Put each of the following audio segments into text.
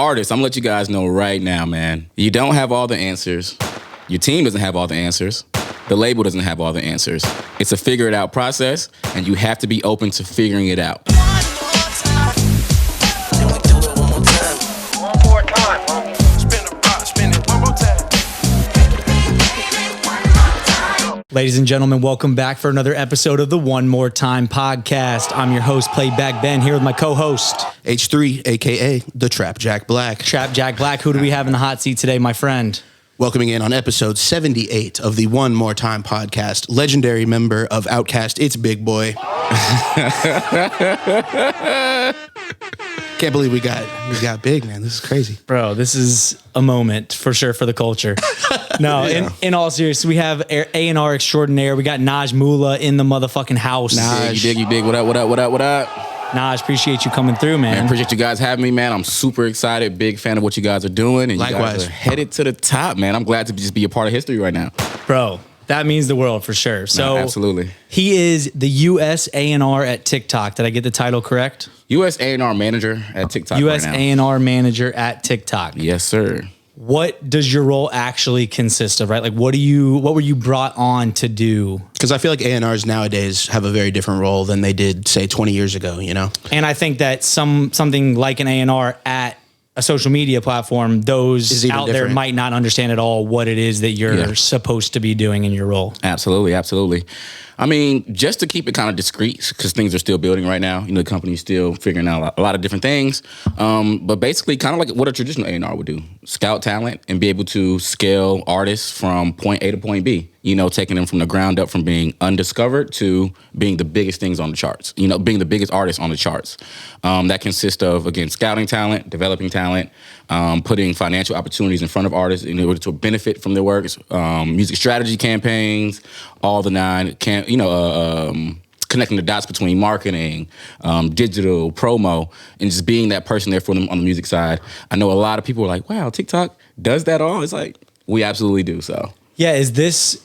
artists, I'm gonna let you guys know right now, man. You don't have all the answers. Your team doesn't have all the answers. The label doesn't have all the answers. It's a figure it out process, and you have to be open to figuring it out. Ladies and gentlemen, welcome back for another episode of the One More Time podcast. I'm your host, Playback Ben, here with my co-host, H3, a.k.a. the Trap Jack Black. Trap Jack Black. Who do we have in the hot seat today, my friend? Welcoming in on episode 78 of the One More Time podcast, legendary member of Outkast, it's Big Boy. Can't believe we got big, man. This is crazy. Bro, this is a moment for sure for the culture. No, Yeah. in all seriousness, we have A&R extraordinaire. We got Naj Mullah in the motherfucking house. You dig. What up? Naj, appreciate you coming through, man. Appreciate you guys having me, man. I'm super excited. Big fan of what you guys are doing. And Likewise. You guys are headed to the top, man. I'm glad to just be a part of history right now. Bro, that means the world for sure. So No, absolutely. He is the U.S. A&R at TikTok. Did I get the title correct? U.S. A&R manager at TikTok U.S. right now. A&R manager at TikTok. Yes, sir. What does your role actually consist of, right? Like, what were you brought on to do? Because I feel like A&Rs nowadays have a very different role than they did, say, 20 years ago, you know? And I think that something like an A&R at a social media platform, those out there might not understand at all what it is that you're supposed to be doing in your role. Absolutely. I mean, just to keep it kind of discreet, because things are still building right now. You know, the company's still figuring out a lot of different things. But basically, kind of like what a traditional A&R would do. Scout talent and be able to scale artists from point A to point B. You know, taking them from the ground up from being undiscovered to being the biggest things on the charts. You know, being the biggest artist on the charts. That consists of, again, scouting talent, developing talent, putting financial opportunities in front of artists in order to benefit from their works, music strategy campaigns, all the nine, connecting the dots between marketing, digital, promo, and just being that person there for them on the music side. I know a lot of people are like, wow, TikTok does that all? It's like, we absolutely do, so. Yeah, is this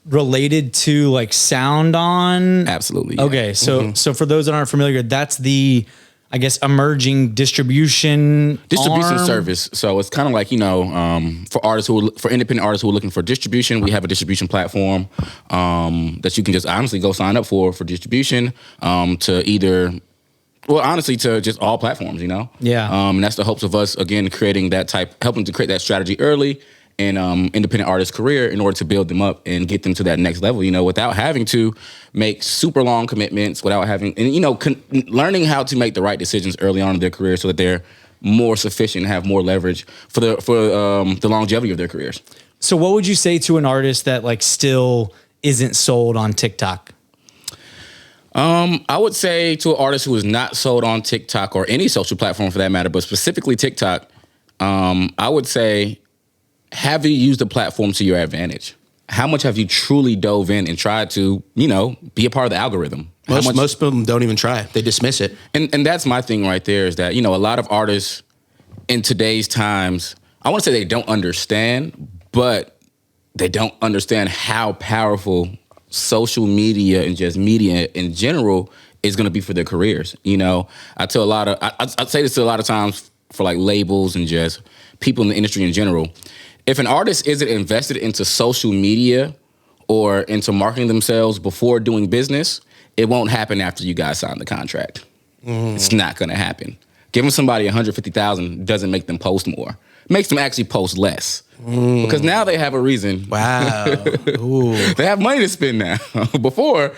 related to like Sound On? Absolutely. Yeah. Okay, so for those that aren't familiar, that's the, I guess, emerging distribution arm? service. So it's kind of like, for independent artists who are looking for distribution, we have a distribution platform that you can just honestly go sign up for distribution to just all platforms, you know? Yeah. And that's the hopes of us, again, helping to create that strategy early in independent artist career in order to build them up and get them to that next level, you know, without having to make super long commitments, learning how to make the right decisions early on in their career so that they're more sufficient and have more leverage for the longevity of their careers. So what would you say to an artist that like still isn't sold on TikTok? I would say to an artist who is not sold on TikTok or any social platform for that matter, but specifically TikTok, I would say, have you used the platform to your advantage? How much have you truly dove in and tried to, be a part of the algorithm? Most of them don't even try. They dismiss it. And that's my thing right there is that, a lot of artists in today's times, I want to say they don't understand, but they don't understand how powerful social media and just media in general is going to be for their careers. I say this to a lot of times for like labels and just people in the industry in general. If an artist isn't invested into social media or into marketing themselves before doing business, it won't happen after you guys sign the contract. It's not going to happen. Giving somebody $150,000 doesn't make them post more. It makes them actually post less. Because now they have a reason. Wow. They have money to spend now. Before,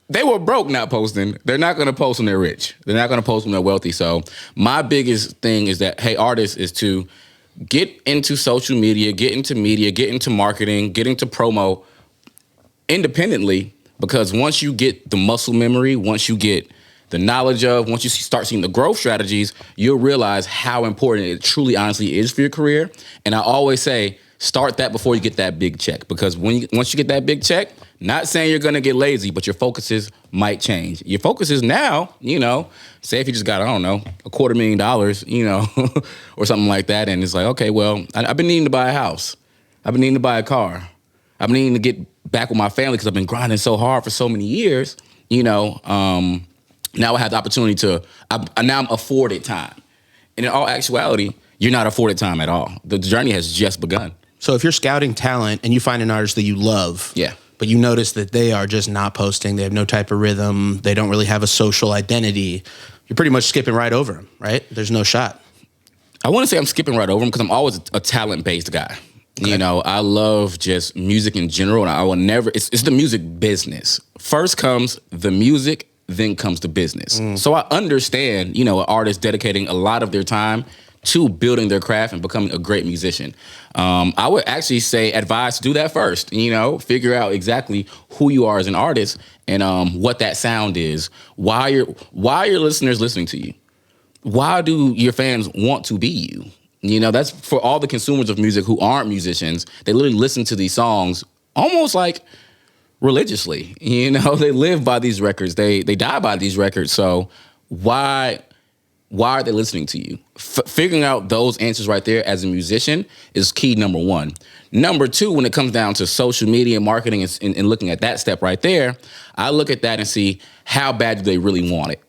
they were broke not posting. They're not going to post when they're rich. They're not going to post when they're wealthy. So my biggest thing is that, hey, artists, is to get into social media, get into marketing, get into promo independently, because once you get the muscle memory, once you get the knowledge of, once you start seeing the growth strategies, you'll realize how important it truly, honestly is for your career. And I always say, start that before you get that big check, because once you get that big check, not saying you're going to get lazy, but your focuses might change. Your focuses now, say if you just got, $250,000, or something like that. And it's like, okay, well, I've been needing to buy a house. I've been needing to buy a car. I've been needing to get back with my family because I've been grinding so hard for so many years, now I have the opportunity to, now I'm afforded time. And in all actuality, you're not afforded time at all. The journey has just begun. So if you're scouting talent and you find an artist that you love, but you notice that they are just not posting, they have no type of rhythm, they don't really have a social identity, you're pretty much skipping right over them, right? There's no shot. I want to say I'm skipping right over them because I'm always a talent-based guy. Okay. You know, I love just music in general, and I will never, it's the music business. First comes the music, then comes the business. So I understand, you know, an artist dedicating a lot of their time to building their craft and becoming a great musician. I would actually say advise to do that first, you know, figure out exactly who you are as an artist and what that sound is, why your listeners listening to you. Why do your fans want to be you? You know, that's for all the consumers of music who aren't musicians. They literally listen to these songs almost like religiously. You know, they live by these records. They die by these records. So why are they listening to you? Figuring out those answers right there as a musician is key, number one. Number two, when it comes down to social media marketing and looking at that step right there, I look at that and see how bad do they really want it.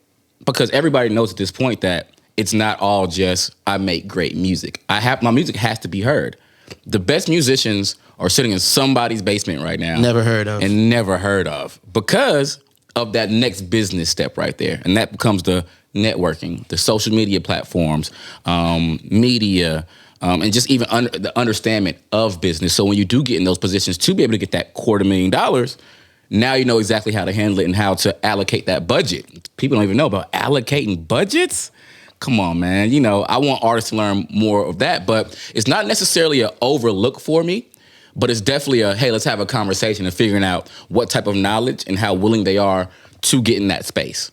Because everybody knows at this point that it's not all just I make great music. My music has to be heard. The best musicians are sitting in somebody's basement right now. Never heard of. Because of that next business step right there. And that becomes the networking, the social media platforms, media, and just even the understanding of business. So when you do get in those positions to be able to get that $250,000, now you know exactly how to handle it and how to allocate that budget. People don't even know about allocating budgets. Come on, man. You know, I want artists to learn more of that, but it's not necessarily an overlook for me, but it's definitely hey, let's have a conversation and figuring out what type of knowledge and how willing they are to get in that space.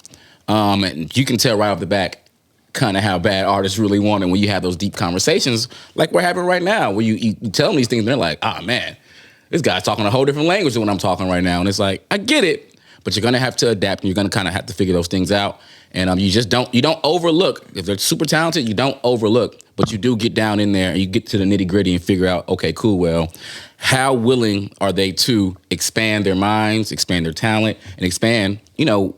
And you can tell right off the back kind of how bad artists really want it when you have those deep conversations like we're having right now, where you tell them these things and they're like, oh, man, this guy's talking a whole different language than what I'm talking right now. And it's like, I get it, but you're going to have to adapt and you're going to kind of have to figure those things out. And you don't overlook. If they're super talented, you don't overlook, but you do get down in there and you get to the nitty gritty and figure out, okay, cool, well, how willing are they to expand their minds, expand their talent, and expand, you know,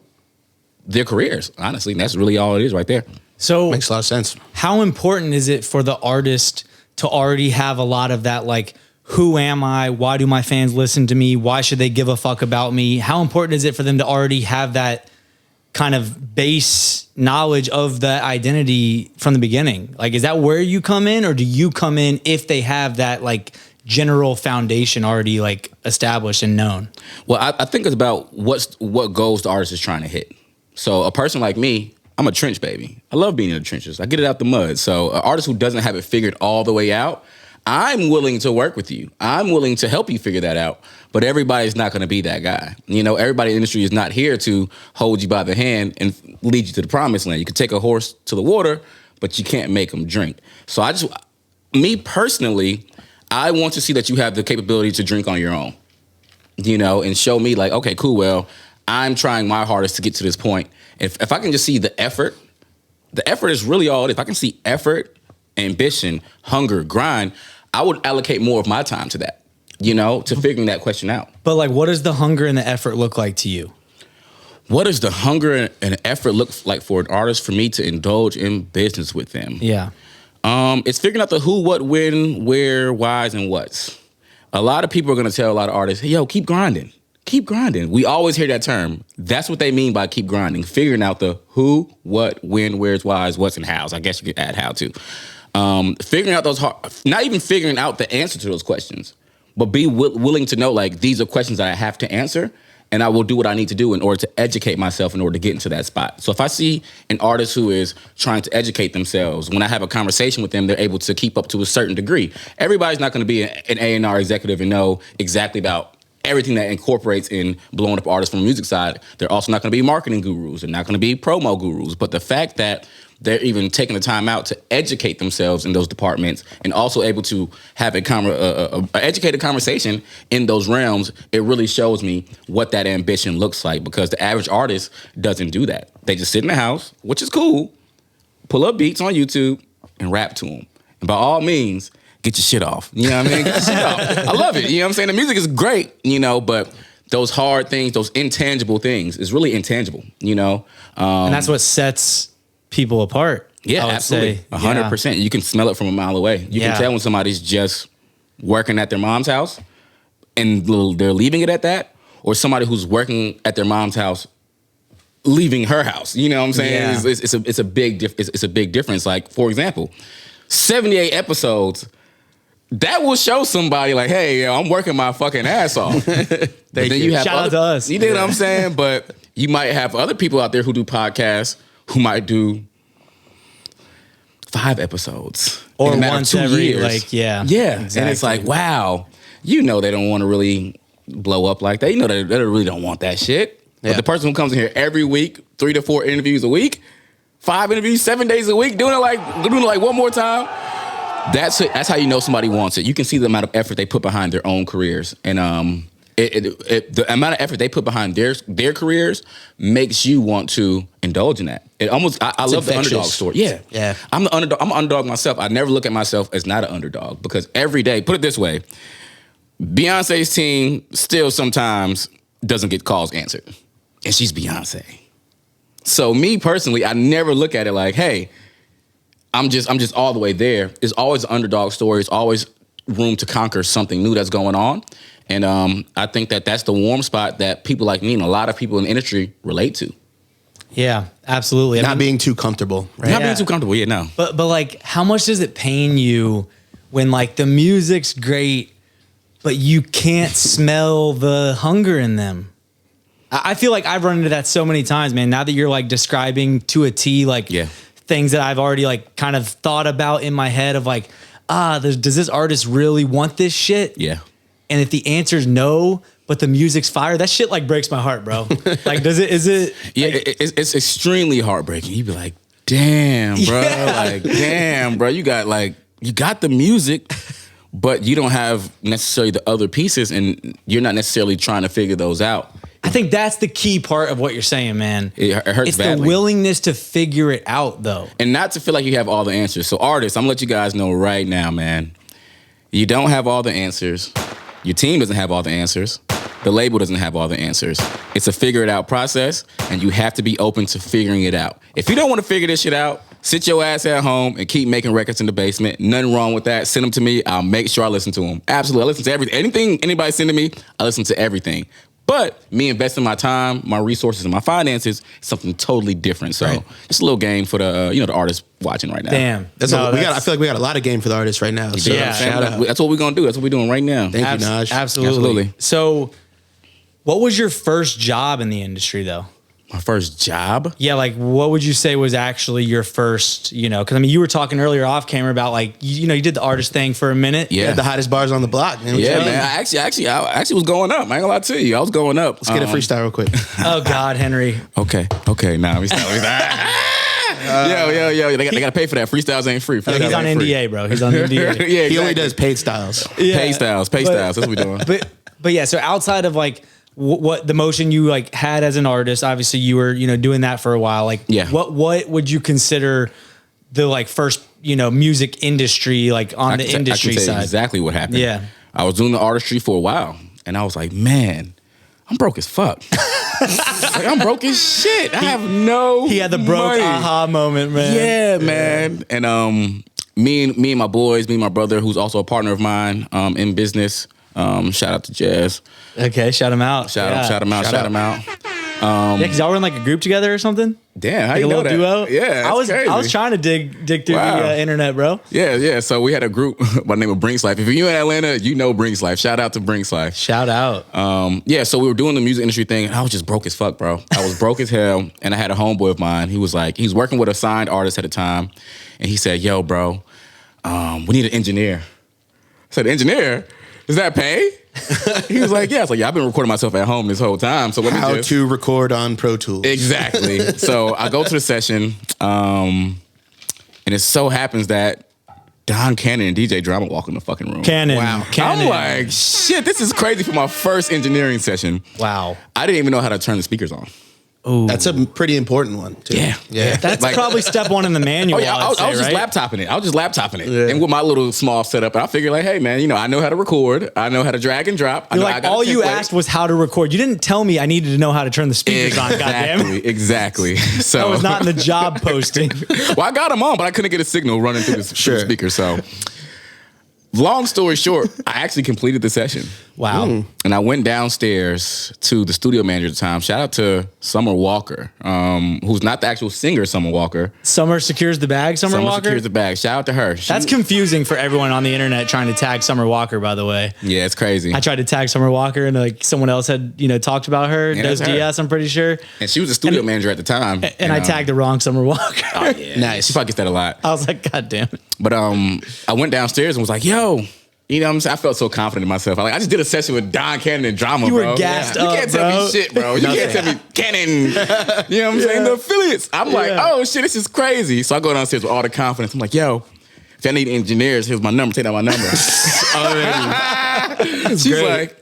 their careers, honestly. And that's really all it is right there. So makes a lot of sense. How important is it for the artist to already have a lot of that, like, who am I? Why do my fans listen to me? Why should they give a fuck about me? How important is it for them to already have that kind of base knowledge of that identity from the beginning? Like, is that where you come in, or do you come in if they have that like general foundation already like established and known? Well, I think it's about what goals the artist is trying to hit. So a person like me, I'm a trench baby. I love being in the trenches. I get it out the mud. So an artist who doesn't have it figured all the way out, I'm willing to work with you. I'm willing to help you figure that out. But everybody's not going to be that guy. You know, everybody in the industry is not here to hold you by the hand and lead you to the promised land. You can take a horse to the water, but you can't make them drink. So me personally, I want to see that you have the capability to drink on your own, you know, and show me like, okay, cool, well, I'm trying my hardest to get to this point. If I can just see the effort is really all it is. If I can see effort, ambition, hunger, grind, I would allocate more of my time to that, you know, to figuring that question out. But like, what does the hunger and the effort look like to you? What does the hunger and effort look like for an artist for me to indulge in business with them? Yeah. It's figuring out the who, what, when, where, whys, and whats. A lot of people are going to tell a lot of artists, hey, yo, keep grinding. Keep grinding. We always hear that term. That's what they mean by keep grinding. Figuring out the who, what, when, where's, whys, what's, and hows. I guess you could add how to. Figuring out those not even figuring out the answer to those questions, but be willing to know, like, these are questions that I have to answer, and I will do what I need to do in order to educate myself in order to get into that spot. So if I see an artist who is trying to educate themselves, when I have a conversation with them, they're able to keep up to a certain degree. Everybody's not going to be an A&R executive and know exactly about everything that incorporates in blowing up artists from the music side. They're also not going to be marketing gurus. They're not going to be promo gurus. But the fact that they're even taking the time out to educate themselves in those departments and also able to have a educated conversation in those realms, it really shows me what that ambition looks like, because the average artist doesn't do that. They just sit in the house, which is cool, pull up beats on YouTube and rap to them. And by all means, get your shit off. You know what I mean? Get your shit off. I love it. You know what I'm saying? The music is great, you know, but those hard things, those intangible things is really intangible, you know? And that's what sets people apart. Yeah, I would absolutely. say. 100%. You can smell it from a mile away. You Yeah. can tell when somebody's just working at their mom's house and they're leaving it at that, or somebody who's working at their mom's house leaving her house. You know what I'm saying? Yeah. It's a big it's a big difference. Like, for example, 78 episodes. That will show somebody like, hey, yo, I'm working my fucking ass off. But then you have Shout out to us. You know what I'm saying? But you might have other people out there who do podcasts who might do 5 episodes Or in a matter of once 2 every, years. like, yeah. Yeah. Exactly. And it's like, wow, you know they don't want to really blow up like that. You know they really don't want that shit. Yeah. But the person who comes in here every week, 3 to 4 interviews a week, 5 interviews, 7 days a week, doing it like one more time. That's it. That's how you know somebody wants it. You can see the amount of effort they put behind their own careers, and the amount of effort they put behind their careers makes you want to indulge in that. It almost I love the infectious. underdog story. Yeah, Yeah. I'm the underdog. I'm an underdog myself. I never look at myself as not an underdog because every day, put it this way, Beyonce's team still sometimes doesn't get calls answered, and she's Beyonce. So me personally, I never look at it like, hey, I'm just all the way there. It's always an underdog story. It's always room to conquer something new that's going on. And I think that's the warm spot that people like me and a lot of people in the industry relate to. Yeah, absolutely. I Not mean, being too comfortable, right? Not Yeah. being too comfortable, yeah, no. But like, how much does it pain you when like the music's great, but you can't smell the hunger in them? I feel like I've run into that so many times, man. Now that you're like describing to a T, like Yeah. things that I've already like kind of thought about in my head of like, does this artist really want this shit? Yeah. And if the answer is no, but the music's fire, that shit like breaks my heart, bro. Like, is it? Yeah, it's extremely heartbreaking. You'd be like, damn, bro. Yeah. Like, damn, bro. You got the music, but you don't have necessarily the other pieces, and you're not necessarily trying to figure those out. I think that's the key part of what you're saying, man. It hurts It's badly. the willingness to figure it out, though. And not to feel like you have all the answers. So artists, I'm gonna let you guys know right now, man. You don't have all the answers. Your team doesn't have all the answers. The label doesn't have all the answers. It's a figure it out process, and you have to be open to figuring it out. If you don't want to figure this shit out, sit your ass at home and keep making records in the basement. Nothing wrong with that. Send them to me. I'll make sure I listen to them. Absolutely. I listen to everything. Anything anybody send to me, I listen to everything. But me investing my time, my resources, and my finances, is something totally different. So just a little game for the the artists watching right now. Damn. That's No, what we got. I feel like we got a lot of game for the artists right now. So You know what I'm saying? shout out. That's what we're gonna do. That's what we're doing right now. Thank you, Naj. Absolutely. So, what was your first job in the industry, though? My first job. Yeah, like what would you say was actually your first, because I mean, you were talking earlier off camera about like, you did the artist thing for a minute. Yeah. Yeah, the hottest bars on the block, man. What you Yeah, mean? man. I actually was going up. I ain't gonna lie to you. I was going up. Let's get a freestyle real quick. Oh God, Henry. Okay. Nah, we stop. Yo. They gotta pay for that. Freestyles ain't free. Freestyles He's on ain't free. NDA, bro. He's on NDA. Yeah, exactly. He only does paid styles. Yeah. Pay styles. That's what we doing. But yeah, so outside of like what the motion you like had as an artist, obviously you were doing that for a while. Like, Yeah. what would you consider the like first music industry like on the industry I can tell you side? exactly what happened. Yeah. I was doing the artistry for a while, and I was like, man, I'm broke as fuck. Like, I'm broke as shit. I have no. He had the broke money. aha moment, man. Yeah, man. And me and my boys, me and my brother, who's also a partner of mine in business. Shout out to Jazz. Okay, shout him out. Shout him out. Yeah, because y'all were in like a group together or something. Damn, how Like you a know little that? duo. Yeah, that's I was crazy. trying to dig through Wow. the internet, bro. Yeah. So we had a group by the name of Brinks Life. If you're in Atlanta, you know Brinks Life. Shout out to Brinks Life. Shout out. So we were doing the music industry thing, and I was just broke as fuck, bro. I was broke as hell, and I had a homeboy of mine. He was working with a signed artist at the time, and he said, "Yo, bro, we need an engineer." I said, "Engineer? Does that pay?" He was like, "Yeah." I was like, "Yeah, I've been recording myself at home this whole time, so let me How just..." to record on Pro Tools. Exactly. So I go to the session, and it so happens that Don Cannon and DJ Drama walk in the fucking room. Cannon. Wow. Cannon. I'm like, shit, this is crazy for my first engineering session. Wow. I didn't even know how to turn the speakers on. That's a pretty important one too. Yeah. That's Like- probably step one in the manual. Oh yeah, I was just right? laptopping it. And with my little small setup, and I figured like, hey man, I know how to record. I know how to drag and drop. I You're know I like, got a all you template. asked was how to record. You didn't tell me I needed to know how to turn the speakers on. Goddamn, Exactly. So that was not in the job posting. well, I got them on, but I couldn't get a signal running through through the speaker. So, long story short, I actually completed the session. Wow. And I went downstairs to the studio manager at the time. Shout out to Summer Walker, who's not the actual singer, Summer Walker. Summer secures the bag. Summer Walker secures the bag. Shout out to her. That's confusing for everyone on the internet trying to tag Summer Walker. By the way, yeah, it's crazy. I tried to tag Summer Walker, and like someone else had talked about her. Yeah, Does that's her. DS? I'm pretty sure. And she was a studio manager at the time. And I tagged the wrong Summer Walker. Oh, yeah. Nice. She probably gets that a lot. I was like, God damn it. But I went downstairs and was like, yo. You know what I'm saying? I felt so confident in myself. I just did a session with Don Cannon and Drama, You were bro. gassed You up, can't tell bro. me shit, bro. You can't tell me Cannon. You know what I'm saying? The affiliates. I'm like, oh shit, this is crazy. So I go downstairs with all the confidence. I'm like, yo, if I need engineers, here's my number. Take down my number. She's like,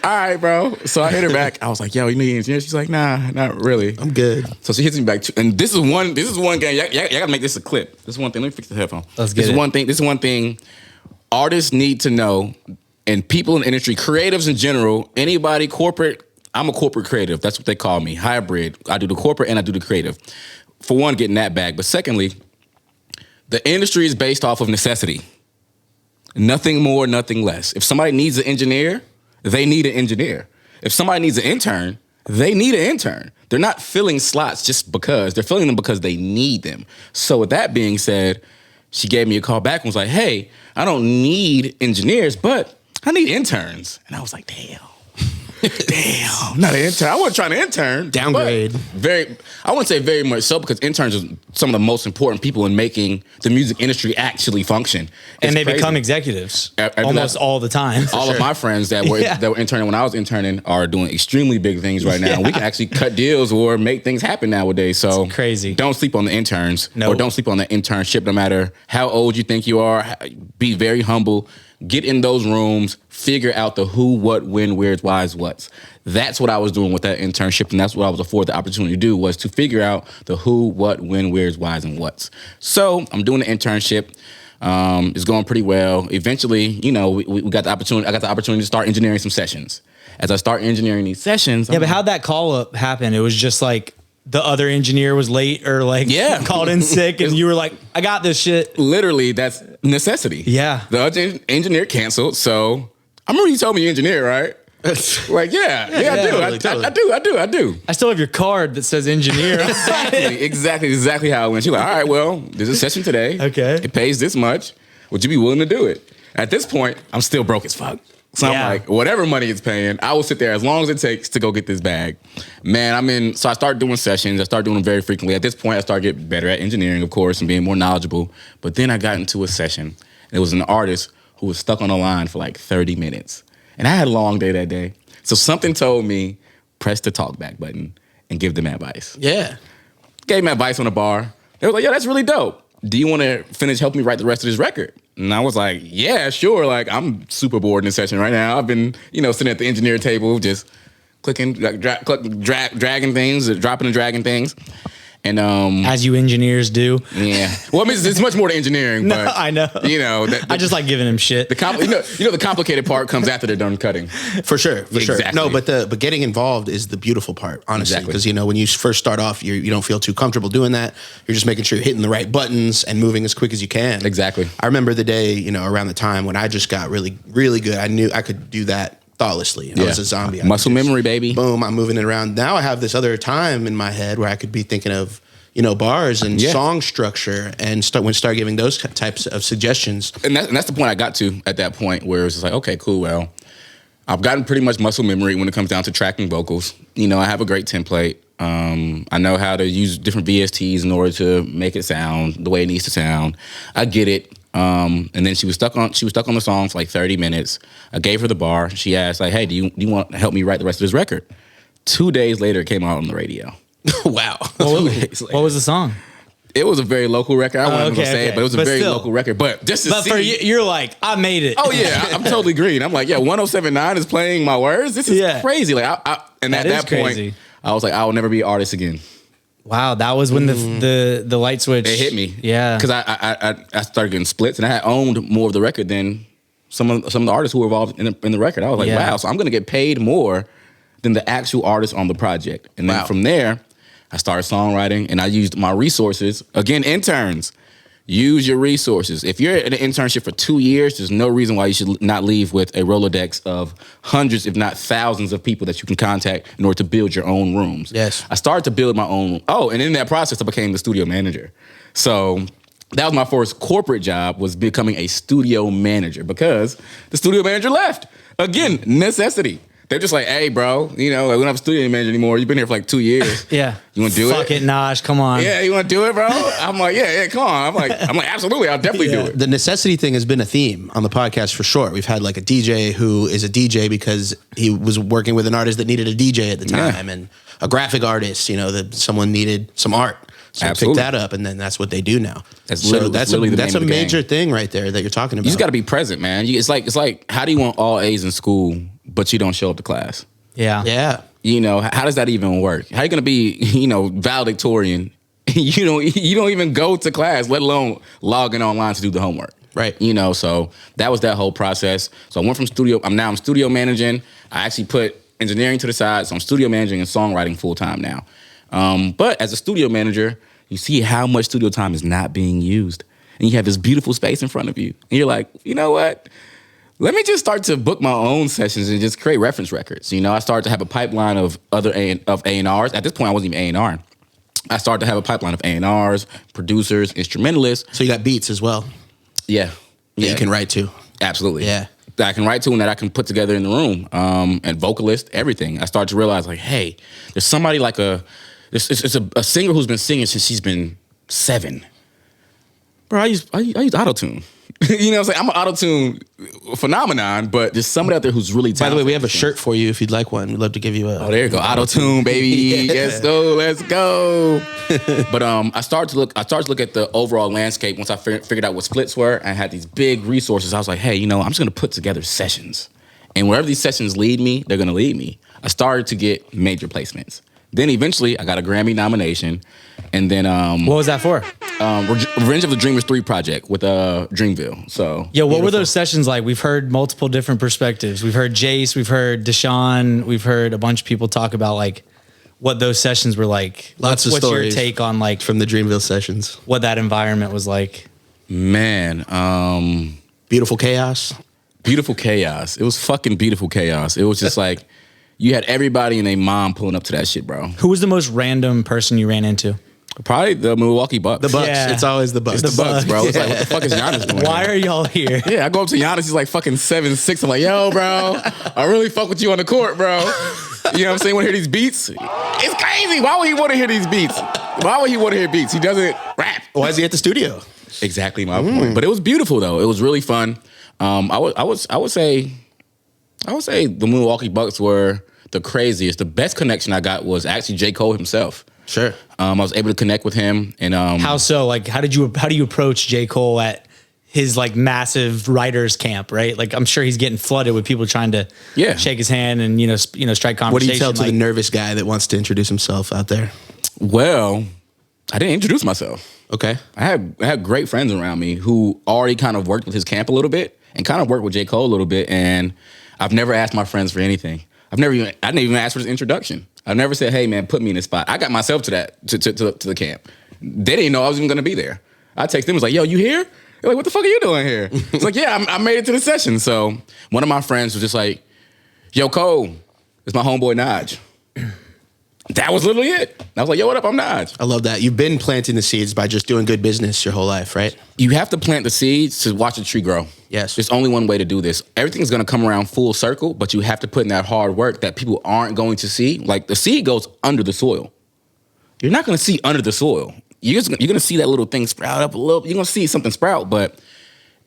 all right, bro. So I hit her back. I was like, yo, you need engineers? She's like, nah, not really. I'm good. So she hits me back, and this is one game. Y'all gotta make this a clip. This is one thing. Let me fix the headphone. Let's get this it. Is one thing. This is one thing artists need to know, and people in the industry, creatives in general, anybody corporate. I'm a corporate creative. That's what they call me. Hybrid. I do the corporate and I do the creative. For one, getting that bag. But secondly, the industry is based off of necessity. Nothing more, nothing less. If somebody needs an engineer, they need an engineer. If somebody needs an intern, they need an intern. They're not filling slots just because. They're filling them because they need them. So with that being said, she gave me a call back and was like, hey, I don't need engineers, but I need interns. And I was like, damn. Damn, not an intern. I wasn't trying to intern. Downgrade. I wouldn't say very much so, because interns are some of the most important people in making the music industry actually function. And It's they crazy. become executives After almost that- all the time. All of my friends that were Yeah. that were interning when I was interning are doing extremely big things right now. We can actually cut deals or make things happen nowadays. So It's crazy. Don't sleep on the interns, No. or don't sleep on the internship. No matter how old you think you are, be very humble. Get in those rooms, figure out the who, what, when, where's, why's, what's. That's what I was doing with that internship, and that's what I was afforded the opportunity to do, was to figure out the who, what, when, where's, why's, and what's. So I'm doing the internship. It's going pretty well. Eventually, we got the opportunity. I got the opportunity to start engineering some sessions. As I start engineering these sessions, Yeah, but how'd that call up happen? It was just like the other engineer was late or like called in sick, and you were like, I got this shit. literally, that's necessity. Yeah. The other engineer canceled, so I remember you told me you engineer, right? Like, yeah, I do. totally. I do. I still have your card that says engineer. Exactly how it went. She's like, all right, well, there's a session today. Okay. It pays this much. Would you be willing to do it? At this point, I'm still broke as fuck. So Yeah. I'm like, whatever money it's paying, I will sit there as long as it takes to go get this bag. Man, so I start doing sessions. I start doing them very frequently. At this point, I started getting better at engineering, of course, and being more knowledgeable. But then I got into a session, and it was an artist who was stuck on the line for like 30 minutes. And I had a long day that day. So something told me, press the talk back button and give them advice. Yeah. Gave me advice on the bar. They were like, yo, that's really dope. Do you want to finish helping me write the rest of this record? And I was like, yeah, sure. Like, I'm super bored in this session right now. I've been, sitting at the engineer table, just clicking, dragging things, dropping and dragging things. And As you engineers do. yeah, well, I mean, it's much more to engineering. No, but, I know. I just like giving him shit. the the complicated part comes after they're done cutting. For sure. Exactly. No, but getting involved is the beautiful part, honestly. Exactly. Because when you first start off, you don't feel too comfortable doing that. You're just making sure you're hitting the right buttons and moving as quick as you can. Exactly. I remember the day, around the time when I just got really, really good. I knew I could do that thoughtlessly. I was a zombie. I Muscle could just- memory, baby. Boom, I'm moving it around. Now I have this other time in my head where I could be thinking of bars and Yeah. song structure and start giving those types of suggestions. And that's the point I got to at that point, where it was just like, okay, cool. Well, I've gotten pretty much muscle memory when it comes down to tracking vocals. I have a great template. I know how to use different VSTs in order to make it sound the way it needs to sound. I get it. And then she was stuck on the song for like 30 minutes. I gave her the bar. She asked, like, hey, do you want to help me write the rest of this record? 2 days later, it came out on the radio. Wow. 2 days later. What was the song? It was a very local record. I wasn't going to say it, but it was a But very still. local record. But just to But see. for you, you're like, I made it. Oh yeah, I'm totally green. I'm like, yeah, 1079 is playing my words. This is Yeah. crazy. Like, and That at is that point, crazy. I was like, I will never be an artist again. Wow, that was when the light switch It hit me. Yeah, because I started getting splits, and I had owned more of the record than some of the artists who were involved in the record. I was like, wow, so I'm gonna get paid more than the actual artist on the project. And then from there, I started songwriting, and I used my resources. Again, interns. Use your resources. If you're in an internship for 2 years, there's no reason why you should not leave with a Rolodex of hundreds, if not thousands, of people that you can contact in order to build your own rooms. Yes. I started to build my own. Oh, and in that process, I became the studio manager. So that was my first corporate job, was becoming a studio manager, because the studio manager left. Again, necessity. They're just like, hey, bro, we don't have a studio manager anymore. You've been here for like 2 years. Yeah. You want to do it? Fuck it, Naj, come on. Yeah, you want to do it, bro? I'm like, yeah, come on. I'm like, absolutely, I'll definitely do it. The necessity thing has been a theme on the podcast for sure. We've had like a DJ who is a DJ because he was working with an artist that needed a DJ at the time, and a graphic artist, that someone needed some art. So pick that up, and then that's what they do now. That's a major thing right there that you're talking about. You just got to be present, man. It's like, how do you want all A's in school, but you don't show up to class? Yeah. How does that even work? How are you going to be, valedictorian? You don't even go to class, let alone log in online to do the homework. Right. So that was that whole process. So I went from studio. I'm studio managing. I actually put engineering to the side, so I'm studio managing and songwriting full time now. But as a studio manager, you see how much studio time is not being used. And you have this beautiful space in front of you. And you're like, you know what? Let me just start to book my own sessions and just create reference records. I started to have a pipeline of other A&Rs. At this point, I wasn't even A&R. I started to have a pipeline of A&Rs, producers, instrumentalists. So you got beats as well. Yeah. That you can write to. Absolutely. Yeah. That I can write to and that I can put together in the room. And vocalist, everything. I started to realize, like, hey, there's somebody like it's a singer who's been singing since she's been 7. Bro, I use auto-tune. You know what I'm saying? I'm an auto-tune phenomenon, but there's somebody out there who's really talented. By the way, we have a shirt for you if you'd like one. We'd love to give you a... Oh, there you go. Auto-tune, baby. Let's go. But I started to look at the overall landscape once I figured out what splits were. I had these big resources. I was like, hey, I'm just going to put together sessions. And wherever these sessions lead me, they're going to lead me. I started to get major placements. Then eventually, I got a Grammy nomination, and then what was that for? Revenge of the Dreamers 3 project with Dreamville. So what were those sessions like? We've heard multiple different perspectives. We've heard Jace, we've heard Deshaun, we've heard a bunch of people talk about like what those sessions were like. Lots of stories. What's your take on like from the Dreamville sessions? What that environment was like? Man, beautiful chaos. Beautiful chaos. It was fucking beautiful chaos. It was just like. You had everybody and their mom pulling up to that shit, bro. Who was the most random person you ran into? Probably the Milwaukee Bucks. The Bucks. Yeah. It's always the Bucks. It's the Bucks, bro. It's like, what the fuck is Giannis doing? Why are y'all here? Yeah, I go up to Giannis. He's like fucking 7'6". I'm like, yo, bro, I really fuck with you on the court, bro. You know what I'm saying? Want to hear these beats? It's crazy. Why would he want to hear these beats? Why would he want to hear beats? He doesn't rap. Why is he at the studio? Exactly my point. But it was beautiful though. It was really fun. I would say the Milwaukee Bucks were the craziest. The best connection I got was actually J. Cole himself. Sure. I was able to connect with him, and how so? Like, how do you approach J. Cole at his like massive writers camp? Right, like I'm sure he's getting flooded with people trying to shake his hand and strike conversation. What do you tell to the nervous guy that wants to introduce himself out there? Well, I didn't introduce myself. Okay. I had great friends around me who already kind of worked with his camp a little bit and kind of worked with J. Cole a little bit, and I've never asked my friends for anything. I didn't even ask for his introduction. I never said, hey man, put me in this spot. I got myself to the camp. They didn't know I was even gonna be there. I text them, was like, yo, you here? They're like, what the fuck are you doing here? It's like, yeah, I made it to the session. So one of my friends was just like, yo, Cole, it's my homeboy Naj. That was literally it. I was like, yo, what up? I'm Naj. I love that. You've been planting the seeds by just doing good business your whole life, right? You have to plant the seeds to watch the tree grow. Yes. There's only one way to do this. Everything's going to come around full circle, but you have to put in that hard work that people aren't going to see. Like the seed goes under the soil. You're not going to see under the soil. You're going to see that little thing sprout up a little. You're going to see something sprout, but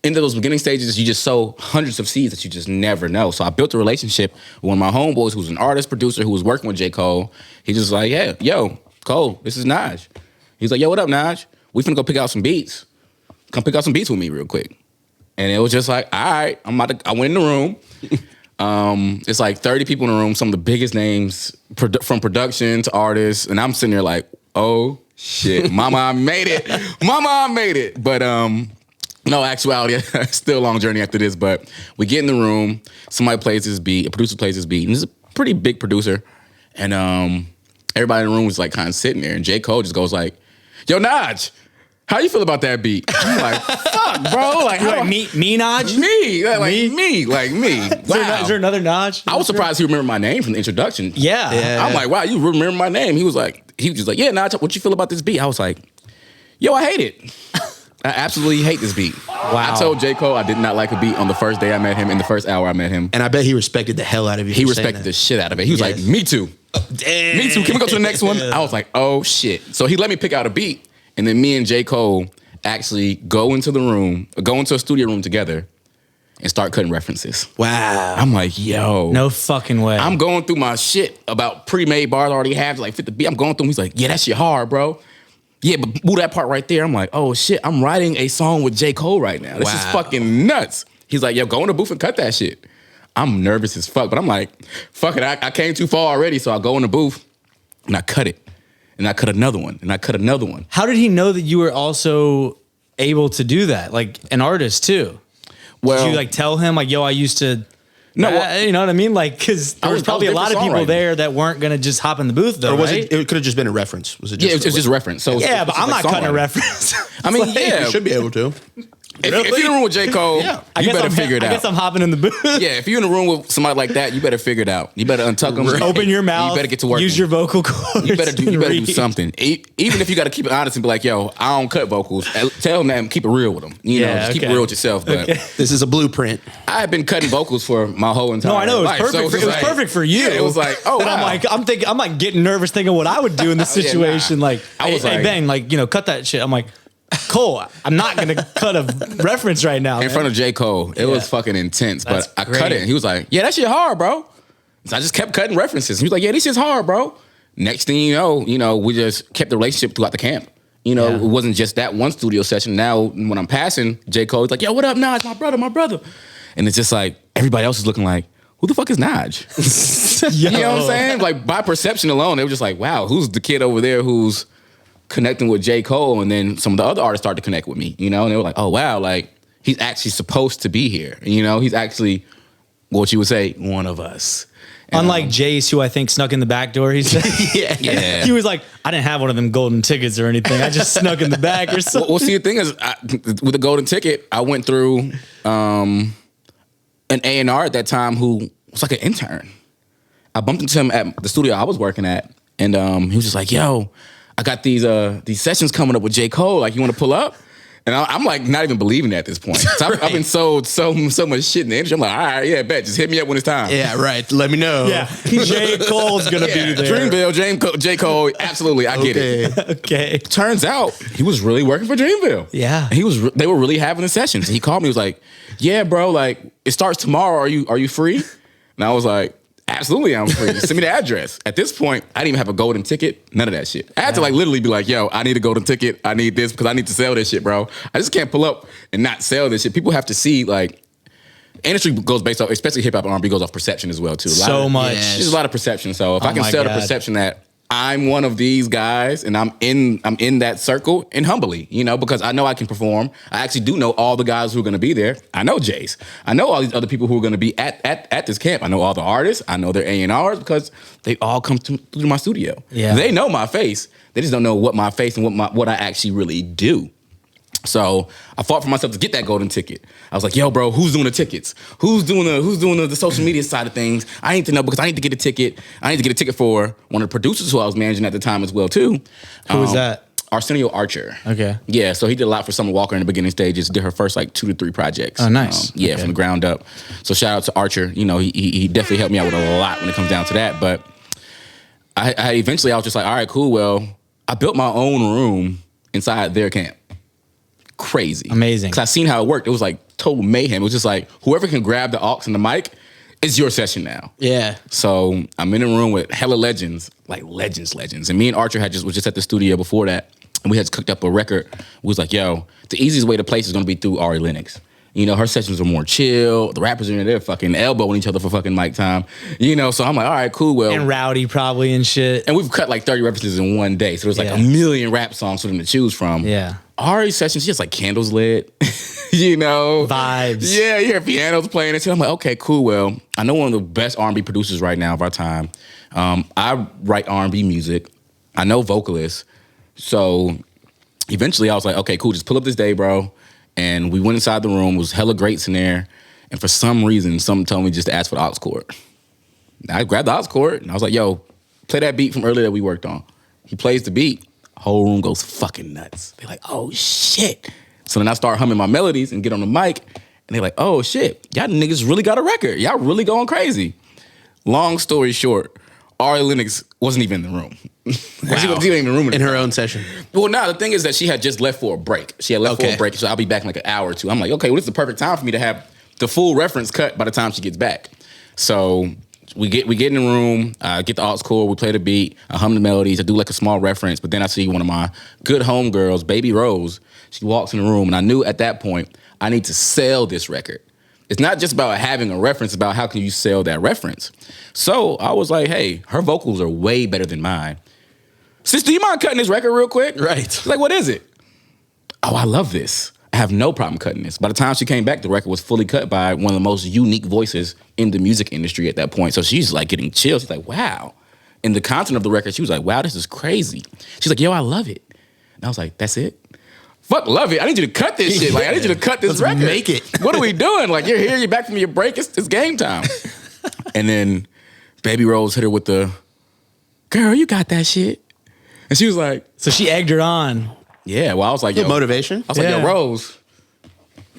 into those beginning stages, you just sow hundreds of seeds that you just never know. So I built a relationship with one of my homeboys who's an artist, producer, who was working with J. Cole. He just like, yeah, yo, Cole, this is Naj. He's like, yo, what up, Naj? We finna go pick out some beats. Come pick out some beats with me real quick. And it was just like, all right, I went in the room. It's like 30 people in the room, some of the biggest names from production to artists, and I'm sitting there like, oh shit, mama, I made it. Mama, I made it. But no, actuality, still a long journey after this, but we get in the room, somebody plays this beat, a producer plays this beat, and this is a pretty big producer, and everybody in the room was like kind of sitting there, and J. Cole just goes like, yo, Naj, how you feel about that beat? I'm like, fuck, bro. Like, You're like, me, Naj? Me. Wow. Is there another Naj? I was surprised he remembered my name from the introduction. Yeah. I'm like, wow, you remember my name? He was just like, yeah, Naj, what you feel about this beat? I was like, yo, I hate it. I absolutely hate this beat. Wow. I told J. Cole I did not like a beat on the first day I met him, in the first hour I met him. And I bet he respected the hell out of you. He respected the shit out of it. He was like, me too. Damn. Me too. Can we go to the next one? I was like, oh shit. So he let me pick out a beat, and then me and J. Cole actually go into a studio room together and start cutting references. Wow. I'm like, yo. No fucking way. I'm going through my shit about pre-made bars I already have to like fit the beat. I'm going through them. He's like, yeah, that shit hard, bro. Yeah, but move that part right there. I'm like, oh shit, I'm writing a song with J. Cole right now. This is fucking nuts. He's like, yo, go in the booth and cut that shit. I'm nervous as fuck, but I'm like, fuck it, I came too far already, so I go in the booth and I cut it. And I cut another one, and I cut another one. How did he know that you were also able to do that? Like an artist too? Well, did you like tell him like, yo, I used to... No, you know what I mean? Like, because there was probably a lot of people there that weren't going to just hop in the booth, though, Or was right? it could have just been a reference. Was it just yeah, it was just reference. So Yeah, but I'm not cutting a songwriting. reference. I mean, Like, yeah. You should be able to. If you're in the room with J. Cole, you better figure it out. I guess I'm hopping in the booth. Yeah, if you're in the room with somebody like that, you better figure it out. You better untuck them. Open your mouth. You better get to work. Use your vocal cords. You better do read. something. Even if you got to keep it honest and be like, yo, I don't cut vocals. Tell them that and keep it real with them. You know, just keep it real with yourself. But This is a blueprint. I have been cutting vocals for my whole entire life. No, I know. It was perfect. So It was perfect for you. Yeah, it was like, oh, But wow. I'm like getting nervous thinking what I would do in this Yeah, nah. situation. Like, I was hey, like- Ben, like, cut that shit. I'm like, Cole, I'm not going to cut a reference right now. in front of J. Cole. It was fucking intense. That's But I great. cut it. And he was like, yeah, that shit hard, bro. So I just kept cutting references. He was like, yeah, this shit's hard, bro. Next thing you know, we just kept the relationship throughout the camp. It wasn't just that one studio session. Now, when I'm passing J. Cole, he's like, yo, what up, Naj? My brother. And it's just like, everybody else is looking like, who the fuck is Naj? You know what I'm saying? Like, by perception alone, they were just like, wow, who's the kid over there who's connecting with J. Cole? And then some of the other artists started to connect with me, and they were like, oh, wow, like, he's actually supposed to be here. He's actually, what you would say, one of us. And, Unlike Jace, who I think snuck in the back door, he said. Yeah. He was like, I didn't have one of them golden tickets or anything. I just snuck in the back or something. Well, see, the thing is, with the golden ticket, I went through an A&R at that time who was like an intern. I bumped into him at the studio I was working at, and he was just like, yo, I got these sessions coming up with J. Cole. Like, you want to pull up? And I'm like not even believing it at this point. So I've been sold so much shit in the industry. I'm like, all right, yeah, bet. Just hit me up when it's time. Yeah, right. Let me know. Yeah, J. Cole's going to be there. Dreamville, J. Cole, absolutely, I get it. Okay. Turns out he was really working for Dreamville. Yeah. And they were really having the sessions. He called me, he was like, yeah, bro, like, it starts tomorrow. Are you free? And I was like, absolutely, I'm free. Just send me the address. At this point, I didn't even have a golden ticket. None of that shit. I had to like literally be like, yo, I need a golden ticket. I need this because I need to sell this shit, bro. I just can't pull up and not sell this shit. People have to see, like, industry goes based off, especially hip hop and R&B goes off perception as well too. So much. There's a lot of perception. So if I can my sell God. the perception that I'm one of these guys and I'm in that circle, and humbly, because I know I can perform. I actually do know all the guys who are going to be there. I know Jace. I know all these other people who are going to be at this camp. I know all the artists. I know their A&Rs because they all come through my studio. Yeah. They know my face. They just don't know what my face and what I actually really do. So I fought for myself to get that golden ticket. I was like, yo, bro, who's doing the tickets? Who's doing the social media side of things? I need to know because I need to get a ticket. I need to get a ticket for one of the producers who I was managing at the time as well, too. Who was that? Arsenio Archer. Okay. Yeah, so he did a lot for Summer Walker in the beginning stages. Did her first 2 to 3 projects. Oh, nice. Yeah, Okay. from the ground up. So shout out to Archer. He definitely helped me out with a lot when it comes down to that. But I eventually was just like, all right, cool. Well, I built my own room inside their camp. Crazy. Amazing. Because I seen how it worked. It was like total mayhem. It was just like, whoever can grab the aux and the mic, it's your session now. Yeah. So I'm in a room with hella legends, like legends. And me and Archer was just at the studio before that. And we had cooked up a record. We was like, yo, the easiest way to place is going to be through Ari Lennox. Her sessions are more chill. The rappers are in there fucking elbowing each other for fucking mic time. So I'm like, all right, cool. Well, And rowdy probably and shit. and we've cut like 30 references in one day. So there's like a million rap songs for them to choose from. Yeah. Ari's sessions, just like candles lit, Vibes. Yeah, you hear pianos playing and shit. I'm like, okay, cool. Well, I know one of the best R&B producers right now of our time. I write R&B music. I know vocalists. So eventually I was like, okay, cool. Just pull up this day, bro. And we went inside the room. It was hella greats in there. And for some reason, someone told me just to ask for the aux cord. I grabbed the aux cord and I was like, yo, play that beat from earlier that we worked on. He plays the beat. Whole room goes fucking nuts. They're like, oh shit. So then I start humming my melodies and get on the mic. And they're like, oh shit, y'all niggas really got a record. Y'all really going crazy. Long story short, Ari Lennox wasn't even in the room. She wasn't even in the room. In her own session. Well, the thing is that she had just left for a break. She had left for a break, so I'll be back in like an hour or two. I'm like, okay, well, this is the perfect time for me to have the full reference cut by the time she gets back. So we get in the room, get the aux cord, we play the beat, I hum the melodies, I do like a small reference, but then I see one of my good homegirls, Baby Rose. She walks in the room, and I knew at that point I need to sell this record. It's not just about having a reference, it's about how can you sell that reference. So I was like, hey, her vocals are way better than mine. Sis, do you mind cutting this record real quick? Right. She's like, what is it? Oh, I love this. I have no problem cutting this. By the time she came back, the record was fully cut by one of the most unique voices in the music industry at that point. So she's like getting chills. She's like, wow. And the content of the record, she was like, wow, this is crazy. She's like, yo, I love it. And I was like, that's it? Fuck, love it. I need you to cut this shit. Like, I need you to cut this record. Make it. What are we doing? Like, you're here, you're back from your break. It's game time. And then Baby Rose hit her with the, girl, you got that shit. And she was like, So she egged her on. yeah. Well, I was like, yo, motivation. I was like, yo, Rose,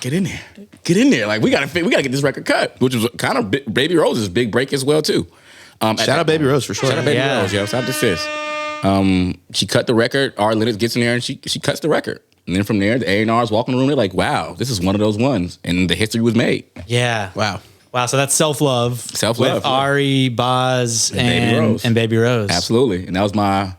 get in there. Get in there. Like, we gotta get this record cut, which was kind of Baby Rose's big break as well, too. Shout out Baby Rose for sure. Shout out Baby Rose, yo. Shout out to Sis. She cut the record. Ari Lennox gets in there and she cuts the record. And then from there, the A&Rs walk in the room. They're like, wow, this is one of those ones. And the history was made. Yeah. Wow. Wow. So that's self-love. Self-love, With yeah. Ari, Boz, Baby and Baby Rose. Absolutely. And that was my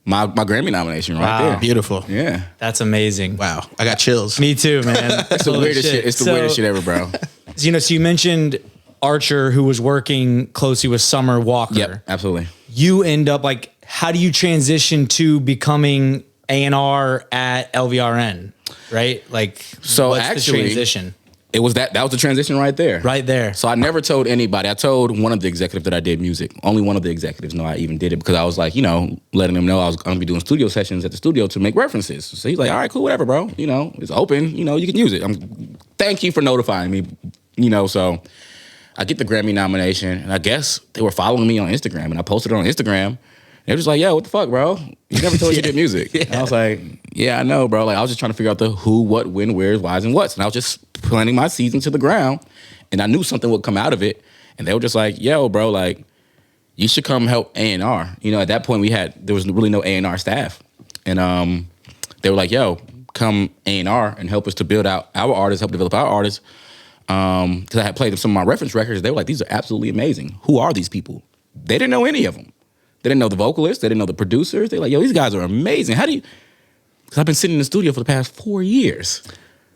Grammy nomination right Wow. there. Beautiful. Yeah. That's amazing. Wow. I got chills. Me too, man. It's the weirdest shit. It's the weirdest shit ever, bro. So you mentioned Archer, who was working closely with Summer Walker. Yep, absolutely. You end up like, how do you transition to becoming A&R at LVRN, right? Like, So what's the actually, transition? It was that was the transition right there. Right there. So I never told anybody. I told one of the executives that I did music. Only one of the executives know I even did it because I was like, letting them know I was going to be doing studio sessions at the studio to make references. So he's like, all right, cool, whatever, bro. It's open. You can use it. Thank you for notifying me. So I get the Grammy nomination, and I guess they were following me on Instagram, and I posted it on Instagram. They were just like, yo, what the fuck, bro? You never told us you did music. And I was like, yeah, I know, bro. Like, I was just trying to figure out the who, what, when, where's, why's, and what's. And I was just planting my seeds into the ground. And I knew something would come out of it. And they were just like, yo, bro, like, you should come help A&R. At that point, there was really no A&R staff. And they were like, yo, come A&R and help us to build out our artists, help develop our artists. Because I had played some of my reference records. They were like, these are absolutely amazing. Who are these people? They didn't know any of them. They didn't know the vocalists. They didn't know the producers. They're like, yo, these guys are amazing. How do you... Because I've been sitting in the studio for the past 4 years.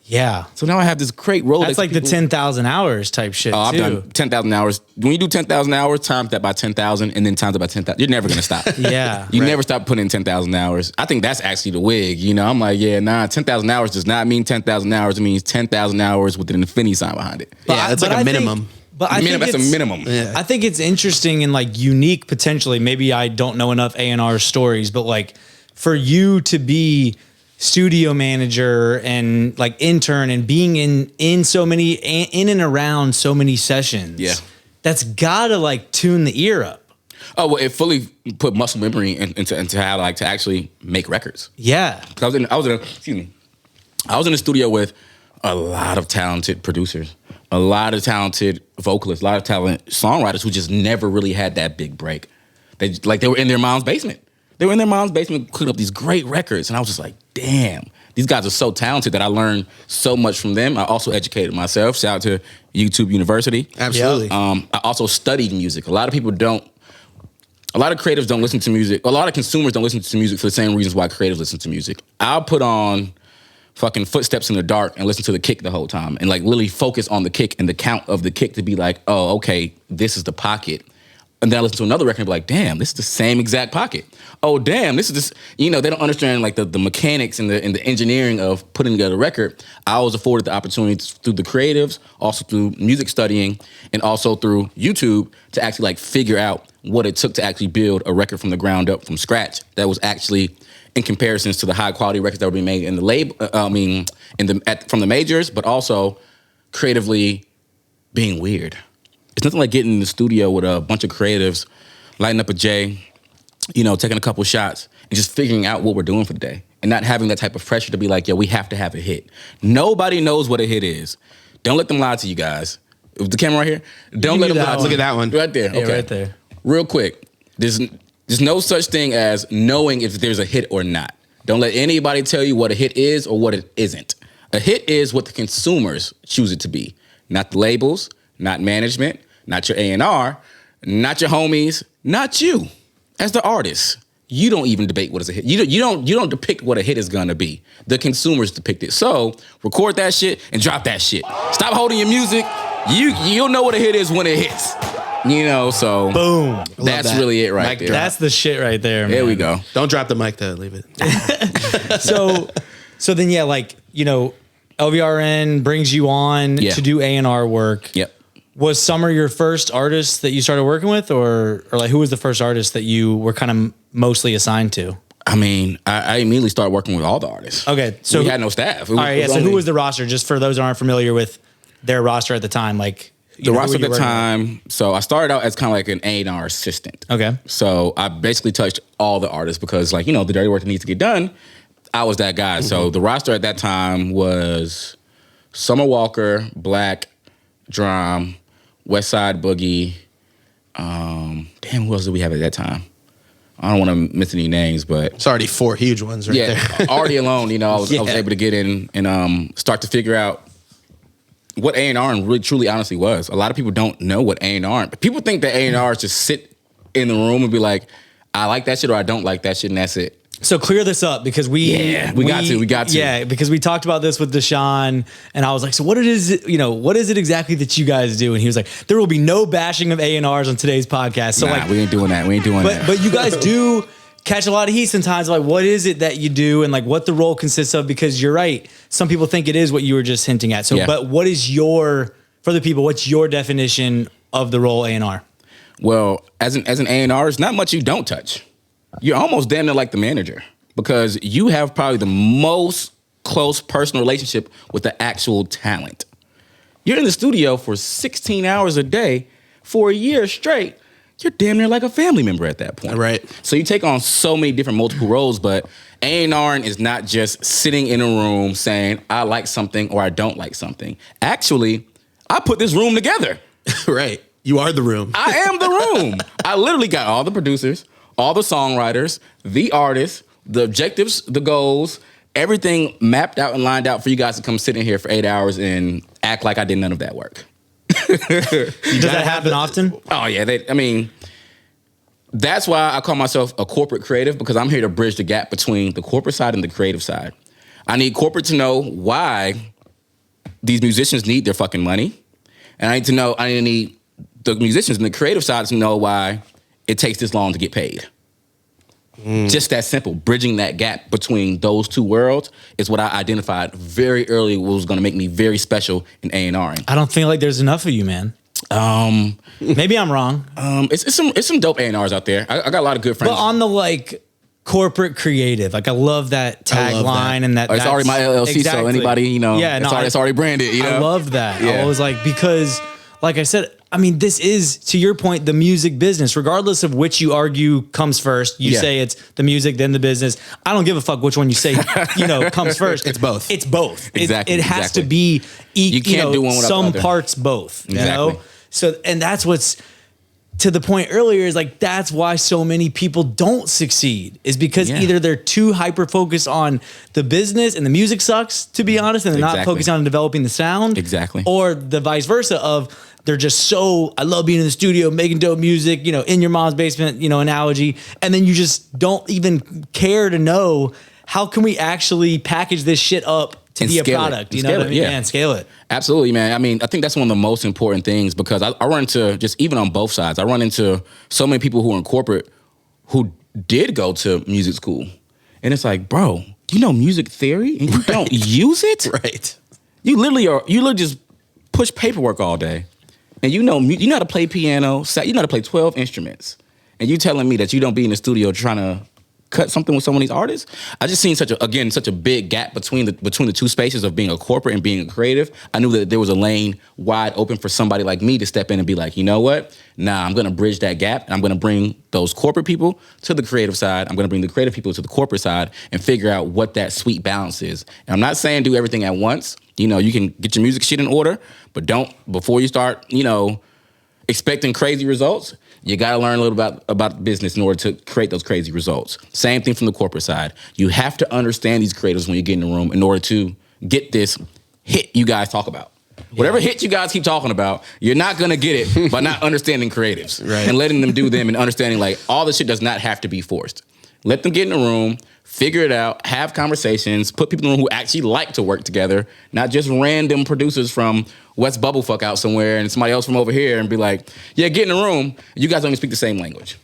Yeah. So now I have this great Rolodex. That's like the 10,000 hours type shit, I've too. done 10,000 hours. When you do 10,000 hours, times that by 10,000 and then times it by 10,000. You're never going to stop. Yeah. You never stop putting in 10,000 hours. I think that's actually the wig. I'm like, yeah, nah, 10,000 hours does not mean 10,000 hours. It means 10,000 hours with an infinity sign behind it. Yeah, that's like a minimum. That's a minimum. Yeah. I think it's interesting and like unique potentially. Maybe I don't know enough A&R stories, but like for you to be studio manager and like intern and being in so many in and around so many sessions. Yeah. That's gotta like tune the ear up. Oh, well, it fully put muscle memory into how to actually make records. Yeah. I was in the studio with a lot of talented producers, a lot of talented vocalists, a lot of talented songwriters who just never really had that big break. They were in their mom's basement. They were in their mom's basement cooking up these great records. And I was just like, damn, these guys are so talented that I learned so much from them. I also educated myself. Shout out to YouTube University. Absolutely. I also studied music. A lot of creatives don't listen to music. A lot of consumers don't listen to music for the same reasons why creatives listen to music. I'll put on fucking footsteps in the dark and listen to the kick the whole time and like literally focus on the kick and the count of the kick to be like, oh, okay, this is the pocket. And then I listen to another record and be like, damn, this is the same exact pocket. Oh, damn, this is this, they don't understand like the mechanics and the engineering of putting together a record. I was afforded the opportunity through the creatives, also through music studying, and also through YouTube to actually like figure out what it took to actually build a record from the ground up from scratch that was actually in comparisons to the high quality records that were being made in the label, from the majors, but also creatively being weird. It's nothing like getting in the studio with a bunch of creatives, lighting up a J, taking a couple shots and just figuring out what we're doing for the day and not having that type of pressure to be like, yo, we have to have a hit. Nobody knows what a hit is. Don't let them lie to you guys. With the camera right here, don't let them lie. Look at that one. Right there. Yeah, okay. right there. Real quick, there's no such thing as knowing if there's a hit or not. Don't let anybody tell you what a hit is or what it isn't. A hit is what the consumers choose it to be, not the labels, not management, not your A&R, not your homies, not you. As the artist, you don't even debate what is a hit. You don't depict what a hit is gonna be. The consumers depict it. So record that shit and drop that shit. Stop holding your music. You'll know what a hit is when it hits. So Boom. that's that. really it right Mic there. drop. That's the shit right there, man. There we go. Don't drop the mic though. Leave it. So then, yeah, like, LVRN brings you on Yeah. to do A&R work. Yep. Was Summer your first artist that you started working with, or like who was the first artist that you were kind of mostly assigned to? I mean, I immediately started working with all the artists. Okay, so we had no staff. All right, yeah. So who was the roster? Just for those who aren't familiar with their roster at the time, like the roster at the time? So I started out as kind of like an A&R assistant. Okay. So I basically touched all the artists because, like, the dirty work that needs to get done, I was that guy. Mm-hmm. So the roster at that time was Summer Walker, Black, Drum, West Side Boogie. Damn, who else did we have at that time? I don't want to miss any names, but It's already 4 huge ones right there. already alone, I was able to get in and start to figure out what A&R really, truly, honestly was. A lot of people don't know what A&R. People think that A&R is just sit in the room and be like, I like that shit or I don't like that shit, and that's it. So clear this up because we got to. Yeah, because we talked about this with Deshaun, and I was like, so what is it exactly that you guys do? And he was like, there will be no bashing of A&Rs on today's podcast. So we ain't doing that. We ain't doing that. But you guys do catch a lot of heat sometimes. Like, what is it that you do, and like what the role consists of? Because you're right, some people think it is what you were just hinting at. So, but what is for the people? What's your definition of the role A&R? Well, as an A&R, there's not much you don't touch. You're almost damn near like the manager because you have probably the most close personal relationship with the actual talent. You're in the studio for 16 hours a day for a year straight. You're damn near like a family member at that point. Right. So you take on so many different multiple roles, but A&R is not just sitting in a room saying, I like something or I don't like something. Actually, I put this room together. Right. You are the room. I am the room. I literally got all the producers, all the songwriters, the artists, the objectives, the goals, everything mapped out and lined out for you guys to come sit in here for 8 hours and act like I did none of that work. Does that happen often? Oh, yeah. That's why I call myself a corporate creative, because I'm here to bridge the gap between the corporate side and the creative side. I need corporate to know why these musicians need their fucking money. And I need the musicians and the creative side to know why it takes this long to get paid. Just that simple. Bridging that gap between those two worlds is what I identified very early was going to make me very special in A&R. I don't feel like there's enough of you, man. Maybe I'm wrong. It's some dope A&Rs out there. I got a lot of good friends. But on the like corporate creative, like I love that tagline and that. It's already my LLC, exactly. So anybody, it's already branded. I love that. Yeah. I was like, because like I said, I mean, this is, to your point, the music business, regardless of which you argue comes first. You say it's the music, then the business. I don't give a fuck which one you say, comes first. It's both. It's both. Exactly. It has to be, you can't do one without some the other. parts both, Exactly. So, and that's what's, to the point earlier, is like, that's why so many people don't succeed, is because either they're too hyper focused on the business and the music sucks, to be honest, and they're not focused on developing the sound. Exactly. Or the vice versa of, they're just so, I love being in the studio, making dope music, in your mom's basement, analogy. And then you just don't even care to know, how can we actually package this shit up to be a product. You know what I mean? Yeah. And scale it. Absolutely, man. I mean, I think that's one of the most important things because I run into, just even on both sides, I run into so many people who are in corporate who did go to music school. And it's like, bro, you know music theory and you don't use it? Right. You literally just push paperwork all day. And you know how to play piano, you know how to play 12 instruments. And you telling me that you don't be in the studio trying to cut something with some of these artists? I just seen such a big gap between the two spaces of being a corporate and being a creative. I knew that there was a lane wide open for somebody like me to step in and be like, you know what? Nah, I'm gonna bridge that gap and I'm gonna bring those corporate people to the creative side. I'm gonna bring the creative people to the corporate side and figure out what that sweet balance is. And I'm not saying do everything at once. You know, you can get your music shit in order, but don't, before you start, expecting crazy results, you got to learn a little about business in order to create those crazy results. Same thing from the corporate side. You have to understand these creatives when you get in the room in order to get this hit you guys talk about. Whatever hit you guys keep talking about, you're not going to get it by not understanding creatives and letting them do them and understanding like all this shit does not have to be forced. Let them get in the room, figure it out, have conversations, put people in the room who actually like to work together, not just random producers from West Bubblefuck out somewhere and somebody else from over here and be like, yeah, get in the room. You guys don't even speak the same language.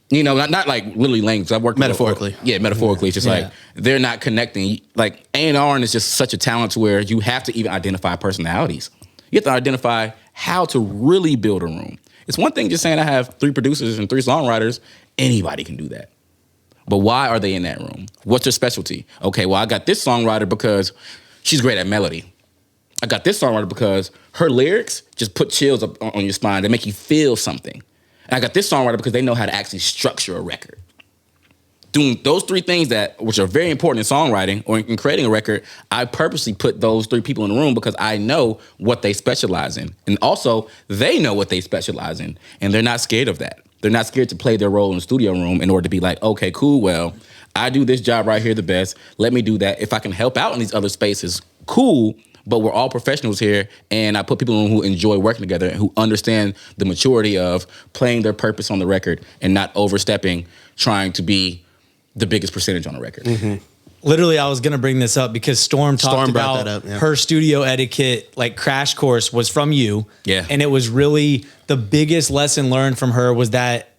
Not like literally language. I've worked metaphorically. Metaphorically. It's just like they're not connecting. Like A&R is just such a talent to where you have to even identify personalities. You have to identify how to really build a room. It's one thing just saying I have 3 producers and 3 songwriters. Anybody can do that. But why are they in that room? What's their specialty? Okay, well, I got this songwriter because she's great at melody. I got this songwriter because her lyrics just put chills up on your spine. They make you feel something. And I got this songwriter because they know how to actually structure a record. Doing those 3 things which are very important in songwriting or in creating a record, I purposely put those 3 people in the room because I know what they specialize in. And also, they know what they specialize in. And they're not scared of that. They're not scared to play their role in the studio room in order to be like, okay, cool, well, I do this job right here the best. Let me do that. If I can help out in these other spaces, cool, but we're all professionals here, and I put people in who enjoy working together and who understand the maturity of playing their purpose on the record and not overstepping, trying to be the biggest percentage on the record. Mm-hmm. Literally, I was going to bring this up because Storm talked about her studio etiquette, like crash course was from you. Yeah. And it was really the biggest lesson learned from her was that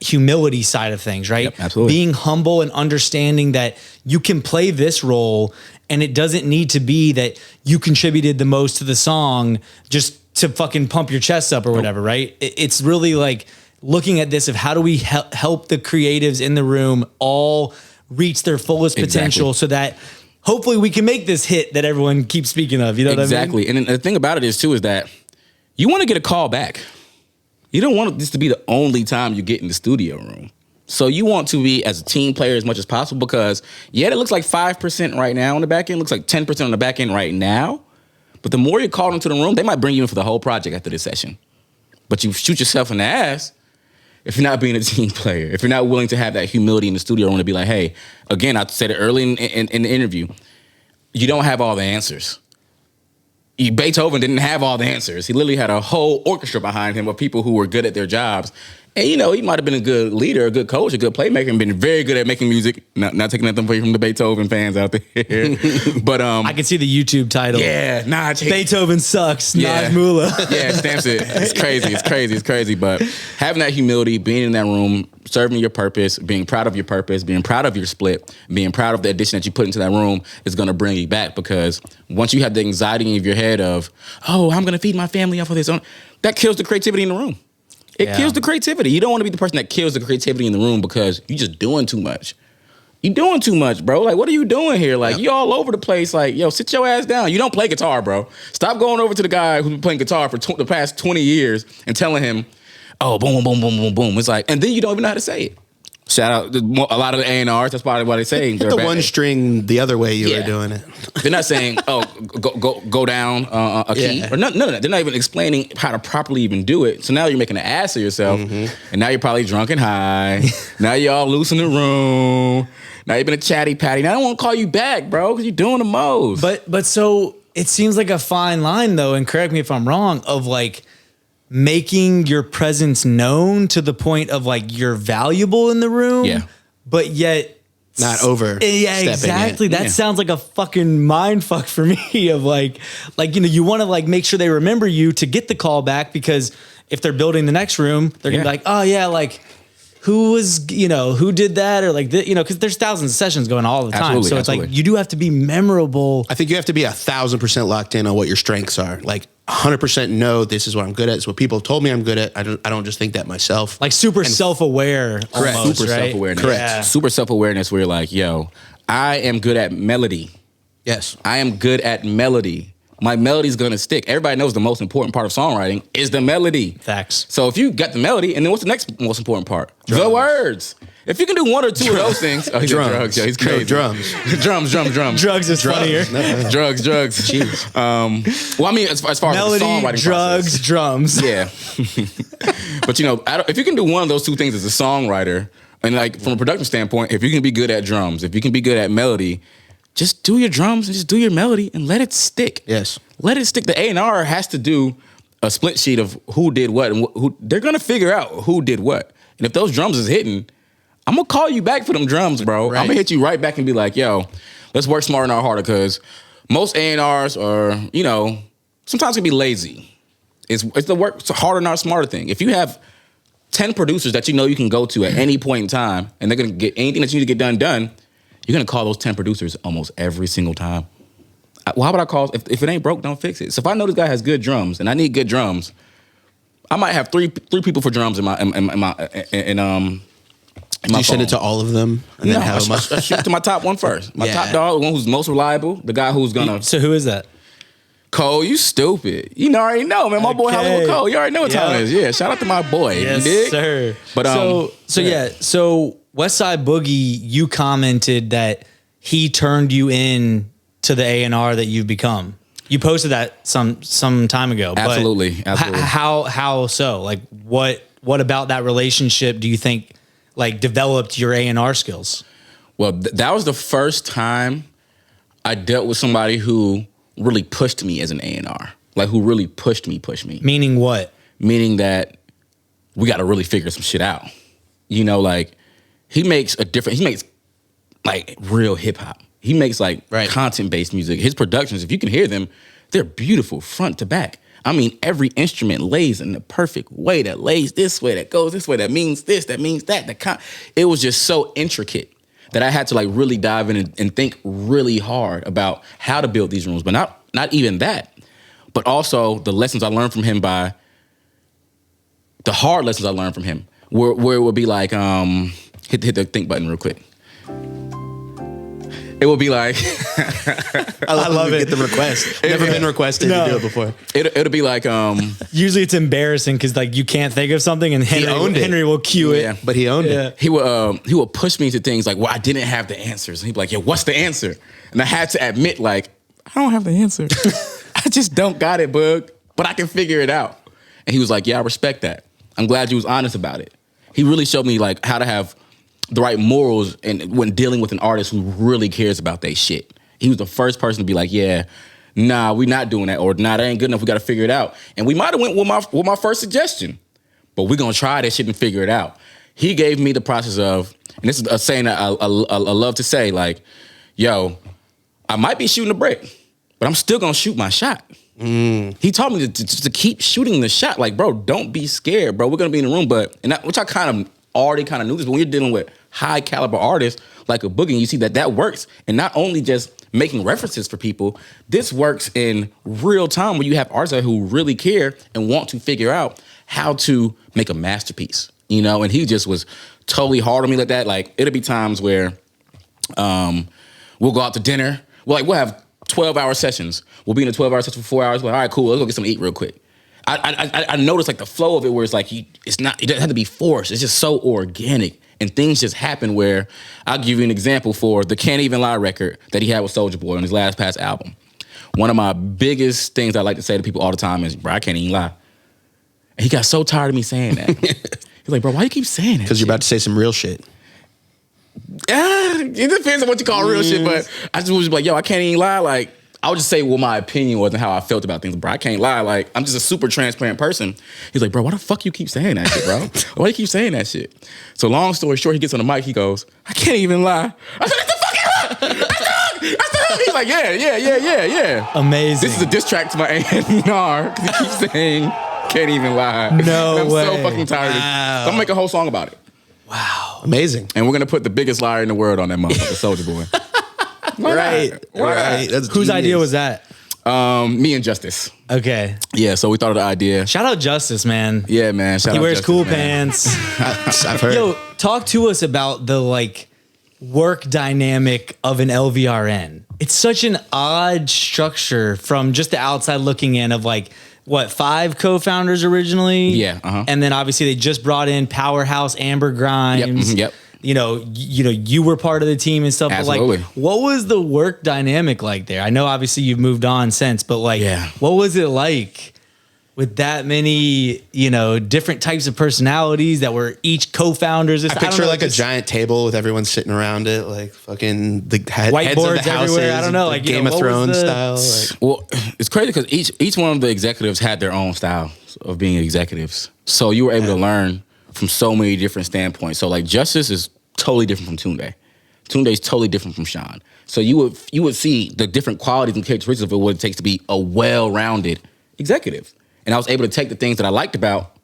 humility side of things, right? Yep, absolutely. Being humble and understanding that you can play this role and it doesn't need to be that you contributed the most to the song just to fucking pump your chest up or whatever, right? It's really like looking at this of how do we help the creatives in the room all reach their fullest potential so that hopefully we can make this hit that everyone keeps speaking of. You know what I mean? Exactly. And the thing about it is that you want to get a call back. You don't want this to be the only time you get in the studio room. So you want to be as a team player as much as possible because, it looks like 5% right now on the back end. It looks like 10% on the back end right now. But the more you're called into the room, they might bring you in for the whole project after this session. But you shoot yourself in the ass if you're not being a team player, if you're not willing to have that humility in the studio room to be like, hey, again, I said it early in the interview, you don't have all the answers. Beethoven didn't have all the answers. He literally had a whole orchestra behind him of people who were good at their jobs. And, he might have been a good leader, a good coach, a good playmaker, and been very good at making music. Not taking nothing away from the Beethoven fans out there. But I can see the YouTube title. Yeah, Naj. Beethoven sucks. Naj Mullah. Yeah, stamps it. It's crazy. But having that humility, being in that room, serving your purpose, being proud of your purpose, being proud of your split, being proud of the addition that you put into that room is going to bring you back because once you have the anxiety in your head of, oh, I'm going to feed my family off of this, that kills the creativity in the room. It kills the creativity. You don't want to be the person that kills the creativity in the room because you're just doing too much. You're doing too much, bro. Like, what are you doing here? Like, you all over the place. Like, yo, sit your ass down. You don't play guitar, bro. Stop going over to the guy who's been playing guitar for the past 20 years and telling him, oh, boom, boom, boom, boom, boom. It's like, and then you don't even know how to say it. Shout out a lot of the A&Rs. That's probably what they say. Hit the one string the other way you were doing it. They're not saying, oh, go down a key. Or none of that. They're not even explaining how to properly even do it. So now you're making an ass of yourself. Mm-hmm. And now you're probably drunk and high. Now you're all loose in the room. Now you've been a chatty patty. Now I don't want to call you back, bro, because you're doing the most. But so it seems like a fine line, though, and correct me if I'm wrong, of like, making your presence known to the point of like you're valuable in the room, but yet not over. Yeah, exactly. That sounds like a fucking mind fuck for me of like, you want to like make sure they remember you to get the call back, because if they're building the next room, they're gonna be like, oh yeah, like who was, who did that, or like, because there's thousands of sessions going all the time. So it's like, you do have to be memorable. I think you have to be 1,000% locked in on what your strengths are. Like 100% know this is what I'm good at. It's what people have told me I'm good at. I don't just think that myself. Like super self-aware. Correct. Almost, Super right? self-awareness. Correct. Yeah. Super self-awareness where you're like, yo, I am good at melody. Yes. I am good at melody. My melody's gonna stick. Everybody knows the most important part of songwriting is the melody. Facts. So if you got the melody, and then what's the next most important part? Drums. The words. If you can do one or two of those things, oh, he's Drums. drugs. Yeah, he's crazy. No, drums. drums. Drugs is funnier. drugs. Jeez. Well, I mean, as far as Melody, the songwriting drugs, process. drums. Yeah. But if you can do one of those two things as a songwriter, and like from a production standpoint, if you can be good at drums, if you can be good at melody, just do your drums and just do your melody and let it stick. Yes. Let it stick. The A&R has to do a split sheet of who did what, and who they're gonna figure out who did what. And if those drums is hitting, I'm gonna call you back for them drums, bro. Right. I'm gonna hit you right back and be like, yo, let's work smarter and not harder, because most A&Rs are, sometimes can be lazy. It's the work harder, not smarter thing. If you have 10 producers that you can go to at any point in time, and they're gonna get anything that you need to get done, you're gonna call those 10 producers almost every single time. Well, how about I call, if it ain't broke, don't fix it. So if I know this guy has good drums and I need good drums, I might have three people for drums in my Do you send it to all of them and then have them? I shoot to my top one first. My top dog, the one who's most reliable, the guy who's gonna. So who is that? Cole, you stupid. You already know, man. My boy Hollywood Cole. You already know what time it is. Yeah, shout out to my boy. Yes, you dig? sir. But So Westside Boogie, you commented that he turned you in to the A&R that you've become. You posted that some time ago. Absolutely. How so? Like what about that relationship do you think like developed your A&R skills? Well, that was the first time I dealt with somebody who really pushed me as an A&R. Like who really pushed me. Meaning what? Meaning that we got to really figure some shit out. Like he makes like real hip hop. He makes like content-based music. His productions, if you can hear them, they're beautiful front to back. I mean, every instrument lays in the perfect way, that lays this way, that goes this way, that means this, that means that. It was just so intricate that I had to like really dive in and think really hard about how to build these rooms. But not even that, but also the lessons I learned from him the hard lessons I learned from him, where it would be like, hit the think button real quick. It would be like, I love it. Get the request. Never been requested to do it before. It'll be like, usually it's embarrassing because like you can't think of something and Henry will cue it. But he owned it. He would push me into things like, well, I didn't have the answers. And he'd be like, yeah, what's the answer? And I had to admit, like, I don't have the answer. I just don't got it, bug. But I can figure it out. And he was like, yeah, I respect that. I'm glad you was honest about it. He really showed me like how to have the right morals and when dealing with an artist who really cares about their shit. He was the first person to be like, yeah, nah, we not doing that, or nah, that ain't good enough, we gotta figure it out. And we might have went with my first suggestion, but we're gonna try this shit and figure it out. He gave me the process of, and this is a saying that I love to say, like, yo, I might be shooting a brick, but I'm still gonna shoot my shot. He taught me to keep shooting the shot. Like, bro, don't be scared, bro. We're gonna be in the room, which I kind of already knew this, but when you're dealing with high caliber artists like a Boogie, and you see that works, and not only just making references for people, this works in real time where you have artists who really care and want to figure out how to make a masterpiece, and he just was totally hard on me like that. Like, it'll be times where we'll go out to dinner, we'll have 12-hour sessions, we'll be in a 12-hour session for 4 hours, we're like, all right, cool, let's go get something to eat real quick. I noticed like the flow of it where it's like, it doesn't have to be forced. It's just so organic, and things just happen where, I'll give you an example for the Can't Even Lie record that he had with Soulja Boy on his last past album. One of my biggest things I like to say to people all the time is, bro, I can't even lie. And he got so tired of me saying that. He's like, bro, why you keep saying that? Because you're about to say some real shit. It depends on what you call real shit, but I just was like, yo, I can't even lie. Like, I would just say what my opinion was and how I felt about things. Bro, I can't lie. Like, I'm just a super transparent person. He's like, bro, why the fuck you keep saying that shit, bro? Why you keep saying that shit? So long story short, he gets on the mic. He goes, I can't even lie. I said, that's the fucking hook. That's the hook. That's the hook. He's like, yeah. Amazing. This is a diss track to my A&R because he keeps saying, can't even lie. No and I'm way. so fucking tired of it. So I'm gonna make a whole song about it. Wow. Amazing. And we're gonna put the biggest liar in the world on that motherfucker, Soulja Boy. Right. That's Whose idea was that? Me and Justice. Okay. Yeah, so we thought of the idea. Shout out Justice, man. Yeah, man. Shout He out wears Justice, cool man. pants. I've heard. Yo, talk to us about the like work dynamic of an LVRN. It's such an odd structure from just the outside looking in of like, what, 5 co-founders originally? Yeah, And then obviously they just brought in Powerhouse Amber Grimes. Yep. You know, you were part of the team and stuff. Absolutely. But like, what was the work dynamic like there? I know obviously you've moved on since, but like, what was it like with that many, different types of personalities that were each co-founders? I picture like a giant table with everyone sitting around it, like fucking the heads of whiteboards the houses, everywhere. I don't know, like Game of what was Thrones the- style. Like. Well, it's crazy because each one of the executives had their own style of being executives. So you were able to learn from so many different standpoints. So like Justice is totally different from Tunde. Tunde is totally different from Sean. So you would see the different qualities and characteristics of what it takes to be a well-rounded executive. And I was able to take the things that I liked about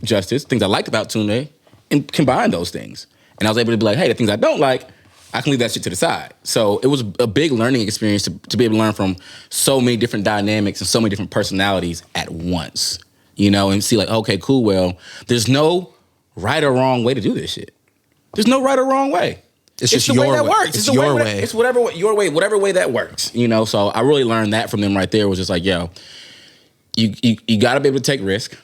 Justice, things I liked about Tunde, and combine those things. And I was able to be like, hey, the things I don't like, I can leave that shit to the side. So it was a big learning experience to be able to learn from so many different dynamics and so many different personalities at once, and see like, okay, cool, well, there's no right or wrong way to do this shit. There's no right or wrong way. It's just the your way that way. works. It's your way. It's your way, whatever way that works. So I really learned that from them right there. Was just like, yo, you got to be able to take risk.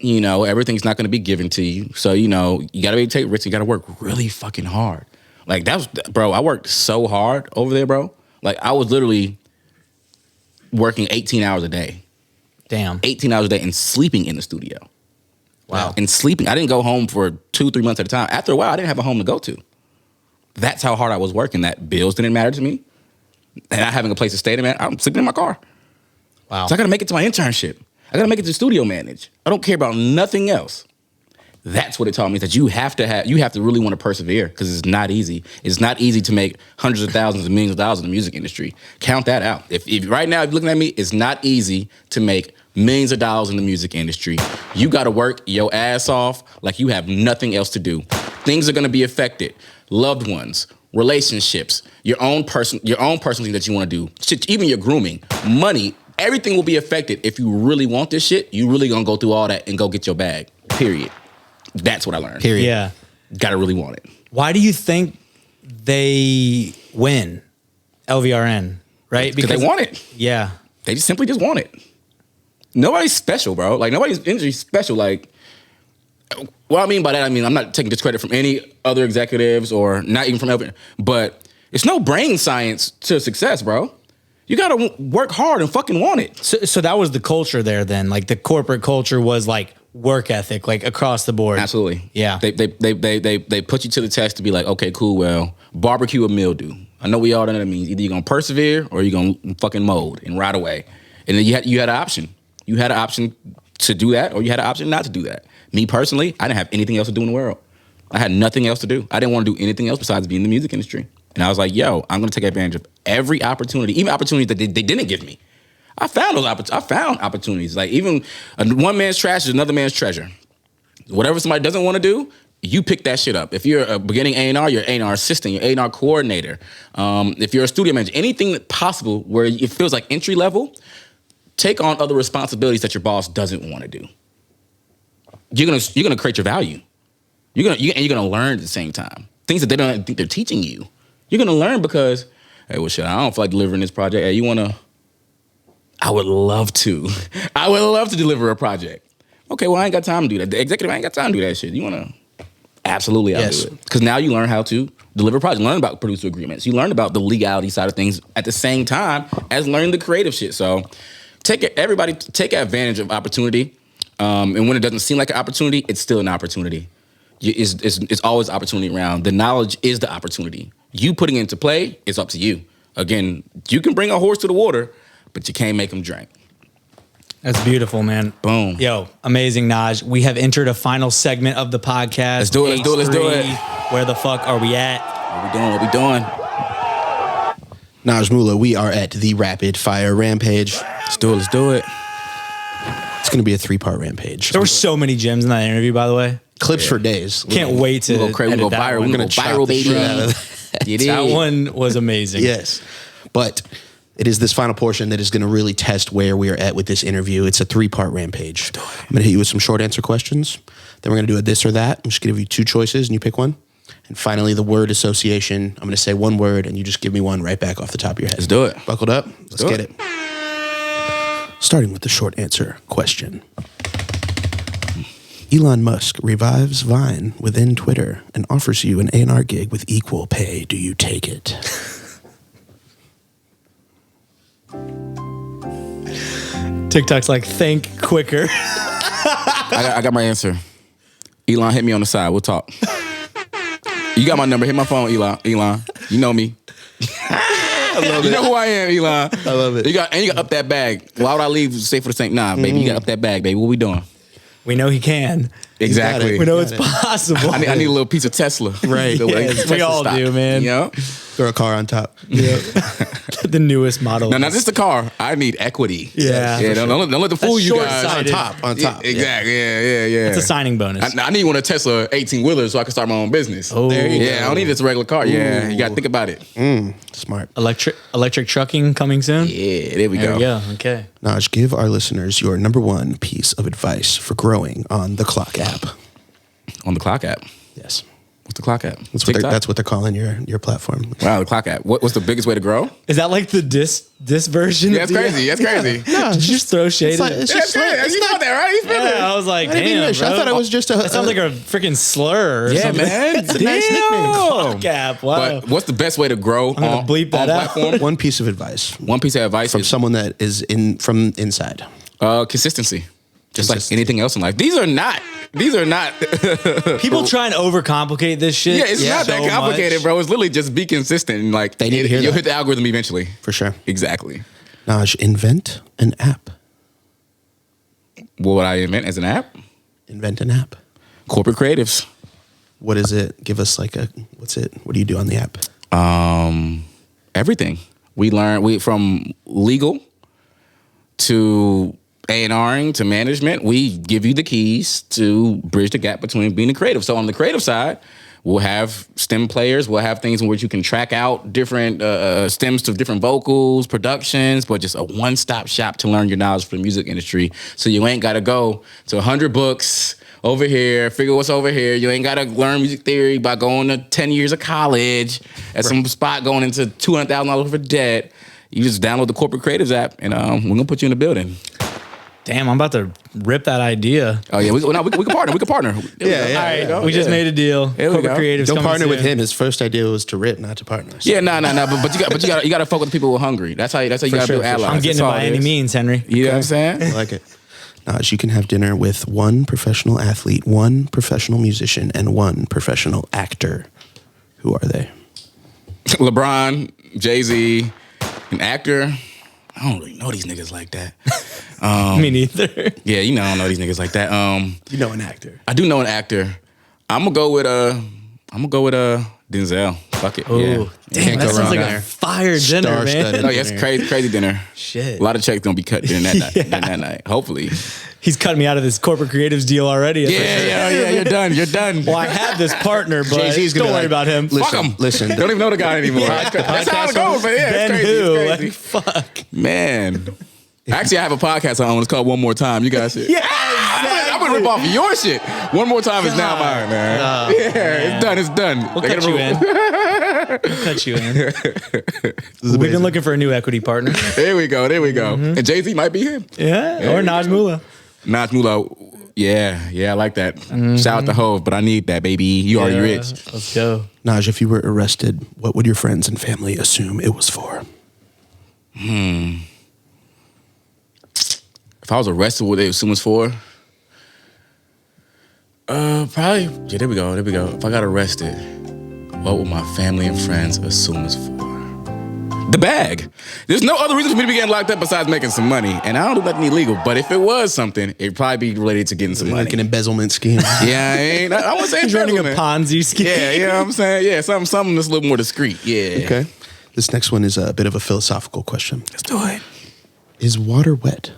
Everything's not going to be given to you. So you got to be able to take risks. You got to work really fucking hard. Like bro. I worked so hard over there, bro. Like I was literally working 18 hours a day. Damn. 18 hours a day and sleeping in the studio. Wow. And sleeping. I didn't go home for 2-3 months at a time. After a while, I didn't have a home to go to. That's how hard I was working. That bills didn't matter to me. And not having a place to stay, man, I'm sleeping in my car. Wow. So I got to make it to my internship. I got to make it to studio manage. I don't care about nothing else. That's what it taught me, is that you have to really want to persevere, because it's not easy. It's not easy to make hundreds of thousands and millions of dollars in the music industry. Count that out. If right now, if you're looking at me, it's not easy to make millions of dollars in the music industry. You got to work your ass off like you have nothing else to do. Things are going to be affected. Loved ones, relationships, your own personal thing that you want to do, shit, even your grooming, money, everything will be affected. If you really want this shit, you really going to go through all that and go get your bag, period. That's what I learned. Period. Yeah. Got to really want it. Why do you think they win LVRN? Right? Because they want it. Yeah. They just simply just want it. Nobody's special, bro. Like, nobody's industry special. Like, what I mean by that, I'm not taking discredit from any other executives or not even from LVRN, but it's no brain science to success, bro. You got to work hard and fucking want it. So that was the culture there then. Like the corporate culture was like work ethic, like across the board. Absolutely. Yeah. They put you to the test to be like, okay, cool, well, barbecue or mildew. I know we all know what that means. Either you're going to persevere or you're going to fucking mold and rot away. And then you had an option. You had an option to do that, or you had an option not to do that. Me personally, I didn't have anything else to do in the world. I had nothing else to do. I didn't want to do anything else besides be in the music industry. And I was like, yo, I'm going to take advantage of every opportunity, even opportunities that they didn't give me. I found opportunities. Like, even one man's trash is another man's treasure. Whatever somebody doesn't want to do, you pick that shit up. If you're a beginning A&R, you're A&R assistant, you're A&R coordinator. If you're a studio manager, anything possible where it feels like entry level, take on other responsibilities that your boss doesn't want to do. You're gonna create your value. You're gonna learn at the same time. Things that they don't think they're teaching you. You're gonna learn because, hey, well, shit, I don't feel like delivering this project. Hey, you wanna? I would love to. I would love to deliver a project. Okay, well, I ain't got time to do that. The executive ain't got time to do that shit. You wanna? Absolutely, I'll do it. Because now you learn how to deliver projects. Learn about producer agreements. You learn about the legality side of things at the same time as learning the creative shit. So take advantage of opportunity. And when it doesn't seem like an opportunity, it's still an opportunity. It's always opportunity around. The knowledge is the opportunity. You putting it into play is up to you. Again, you can bring a horse to the water. but you can't make them drink. That's beautiful, man. Boom. Yo, amazing, Naj. We have entered a final segment of the podcast. Let's do it. Let's do it. Where the fuck are we at? What we doing? Naj Mullah, we are at the rapid fire rampage. Let's do it. It's going to be a 3-part rampage. There were so many gems in that interview, by the way. Clips for days. Can't wait to We go crazy. We go edit that viral. one. We go viral, baby. That one was amazing. Yes. But it is this final portion that is going to really test where we are at with this interview. It's a 3-part rampage. I'm going to hit you with some short answer questions. Then we're going to do a this or that. I'm just going to give you 2 choices and you pick one. And finally, the word association. I'm going to say one word and you just give me one right back off the top of your head. Let's do it. Buckled up? Let's get it. Starting with the short answer question. Elon Musk revives Vine within Twitter and offers you an A&R gig with equal pay. Do you take it? TikTok's like, think quicker. I got my answer. Elon, hit me on the side. We'll talk. You got my number. Hit my phone, Elon. You know me. I love You know who I am, Elon. I love it. You got up that bag. Why would I leave safe for the same? Nah, baby, you got up that bag, baby. What we doing? We know he can. Exactly. We know Got it's it. possible. I need a little piece of Tesla. Right. Yes, we all do, man. You know? Throw a car on top. The newest model. No, not just the car. I need equity. Yeah. Yeah. Don't let the fool That's you guys. short-sighted. On top. Yeah, exactly. Yeah. It's a signing bonus. I need one of Tesla 18-wheelers so I can start my own business. Oh. There you Yeah, I don't need this regular car. Yeah, you got to think about it. Smart. Electric trucking coming soon? Yeah, there we There go. we go. Okay. Naj, give our listeners your number one piece of advice for growing on the Clock app. On the Clock app. Yes. What's the Clock app? That's what they're calling your platform. Wow, the Clock app. What's the biggest way to grow? Is that like the diss version? Yeah, of that's crazy. That's crazy. No, Did you just throw shade? It's like- in it? it's That's just crazy. it's You not- know that, right? He's been there. Yeah, I was like, I didn't mean damn, to- bro. I thought it was just That sounds like a freaking slur or Yeah, something. man. It's a nice nickname. Clock app. Wow. But what's the best way to grow gonna on bleep that out. platform? One piece of advice One piece of advice from is someone that is from inside. consistency. Just like anything else in life. These are not. People try and overcomplicate this shit. Yeah, it's not that so complicated, much. bro. It's literally just be consistent and like They need to hear you'll that. hit the algorithm eventually. For sure. Exactly. Naj, invent an app. What would I invent as an app? Invent an app. Corporate creatives. What is it? Give us like what's it? What do you do on the app? Everything. We from legal to A&Ring to management. We give you the keys to bridge the gap between being a creative. So on the creative side, we'll have STEM players. We'll have things in which you can track out different stems to different vocals, productions, but just a one-stop shop to learn your knowledge for the music industry. So you ain't got to go to 100 books over here, figure what's over here. You ain't got to learn music theory by going to 10 years of college at some spot going into $200,000 for debt. You just download the Corporate Creatives app, and we're going to put you in the building. Damn, I'm about to rip that idea. Oh, yeah. We can partner. We can partner. All right, we just made a deal. Here we Corporate go. creatives Don't coming partner with soon. him. His first idea was to rip, not to partner. So. Yeah, no. But you got to fuck with the people who are hungry. That's how you got to sure, build for allies. sure. I'm getting That's it all by any is. means, Henry. You know what I'm saying? I like it. Naj, you can have dinner with one professional athlete, one professional musician, and one professional actor. Who are they? LeBron, Jay-Z, an actor. I don't really know these niggas like that. Me neither. Yeah, I don't know these niggas like that. You know an actor. I do know an actor. I'm gonna go with Denzel. Fuck it. Oh, Yeah. damn, Can't that go sounds wrong like there. a fire dinner, man. Star-studded. Oh yeah, it's crazy dinner. Shit. A lot of checks gonna be cut during that night. During that night. Hopefully. He's cutting me out of this corporate creatives deal already. Yeah. You're done. You're done. Well, I have this partner, but Jay-Z's gonna don't be worry like, about him. Fuck him. Listen. They don't even know the guy anymore. That's how it goes. But yeah, Ben it's crazy. who? It's crazy. Fuck. Man. Actually, I have a podcast I own. It's called One More Time. You guys should. Yeah, I'm gonna rip off your shit. One More Time is now mine, man. Yeah, it's done. We'll cut you in. We'll cut you in. We've been looking for a new equity partner. There we go. And Jay-Z might be him. Yeah, or Naj Mullah. Naj Mullah. Yeah, I like that. Shout out to Hov, but I need that, baby. You already rich. Let's go. Naj, if you were arrested, what would your friends and family assume it was for? If I was arrested, what they assume it's for? Probably. Yeah, there we go. If I got arrested, what would my family and friends assume it's for? The bag. There's no other reason for me to be getting locked up besides making some money. And I don't do nothing illegal. But if it was something, it'd probably be related to getting some money. Like an embezzlement scheme. Yeah, I won't say Running a embezzlement. Ponzi scheme. Yeah, you know what I'm saying? Yeah, something that's a little more discreet. Yeah. Okay. This next one is a bit of a philosophical question. Let's do it. Is water wet?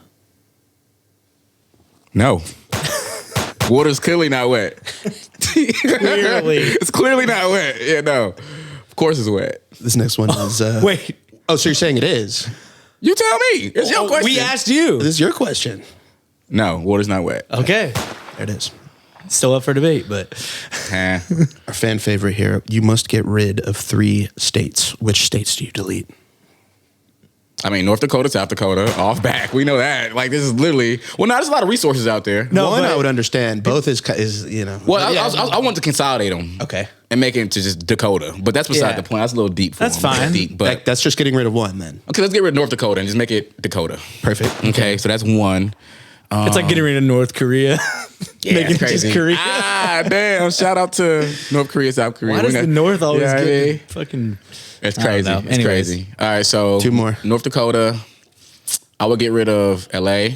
No. Water's clearly not wet. Clearly. It's clearly not wet. Yeah, no. Of course it's wet. This next one is... Wait. Oh, so you're saying it is? You tell me. It's your question. We asked you. This is your question. No, water's not wet. Okay. There it is. Still up for debate, but Eh. Our fan favorite here. You must get rid of 3 states. Which states do you delete? I mean, North Dakota, South Dakota, off back. We know that. Like, this is literally... Well, now there's a lot of resources out there. No, One but- I would understand. Both is you know... Well, I want to consolidate them. Okay. And make it into just Dakota. But that's beside Yeah. the point. That's a little deep for That's them. fine. Deep, but That's just getting rid of one then. okay, let's get rid of North Dakota and just make it Dakota. Perfect. Okay, so that's one. it's like getting rid of North Korea. Yeah, Making it's it just crazy. Korea. Ah, damn. Shout out to North Korea, South Korea. Why does the North always Yeah, get yeah. fucking... It's I don't crazy. know. It's Anyways. crazy. All right, so 2 more. North Dakota. I would get rid of LA.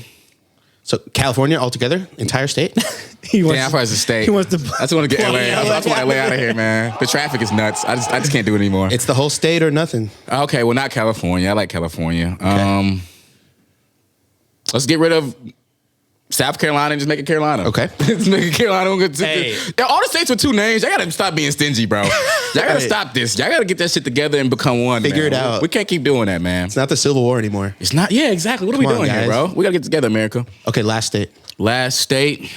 So California altogether? Entire state? He wants Damn, to- as a state. He wants to... I just want to get LA. I just want LA out of here, man. The traffic is nuts. I just can't do it anymore. It's the whole state or nothing. Okay, well, not California. I like California. Let's get rid of South Carolina and just make it Carolina. Okay. Just make it Carolina. Hey. Yeah, all the states with 2 names, y'all gotta stop being stingy, bro. Y'all gotta Hey. stop this. Y'all gotta get that shit together and become one. Figure man. it out. We can't keep doing that, man. It's not the Civil War anymore. It's not. Yeah, exactly. What are we Come on, doing here, guys. bro? We gotta get together, America. Okay, last state. Last state,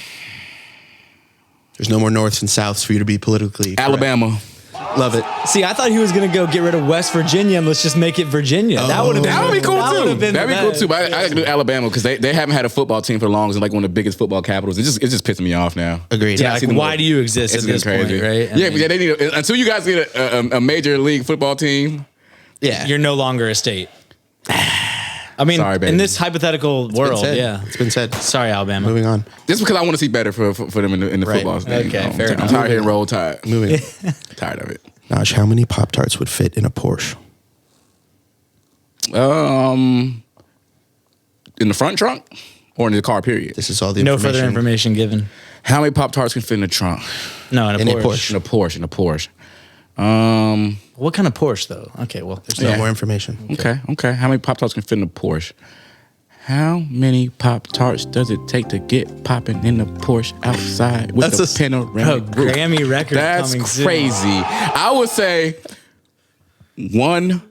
There's no more Norths and Souths for you to be politically correct. Alabama. Love it. See, I thought he was going to go get rid of West Virginia and let's just make it Virginia. That would have been... That would be cool that too. would've been That'd be the cool best. too. But I gotta do Alabama because they haven't had a football team for the longest and like one of the biggest football capitals. It's just pissing me off now. Agreed. Yeah, I like, see them why look- do you exist It's at this getting point, right? I Yeah, mean, but they need until you guys get a major league football team. Yeah. you're no longer a state. I mean, Sorry, baby. in this hypothetical world, said. yeah. It's been said. Sorry, Alabama. Moving on. Just because I want to see better for them in the Right. football thing. Okay, fair I'm enough. tired of hearing Roll Tide. Moving. Tired of it. Naj, how many Pop-Tarts would fit in a Porsche? In the front trunk or in the car? Period. This is all the No information. further information given. How many Pop Tarts can fit in the trunk? No, in a In a Porsche. Porsche. In a Porsche. What kind of Porsche, though? Okay, well, there's No Yeah. more information. Okay. How many Pop Tarts can fit in a Porsche? How many Pop Tarts does it take to get popping in the Porsche outside with That's the a panoramic Oh, roof? Grammy record That's coming soon. crazy. I would say 1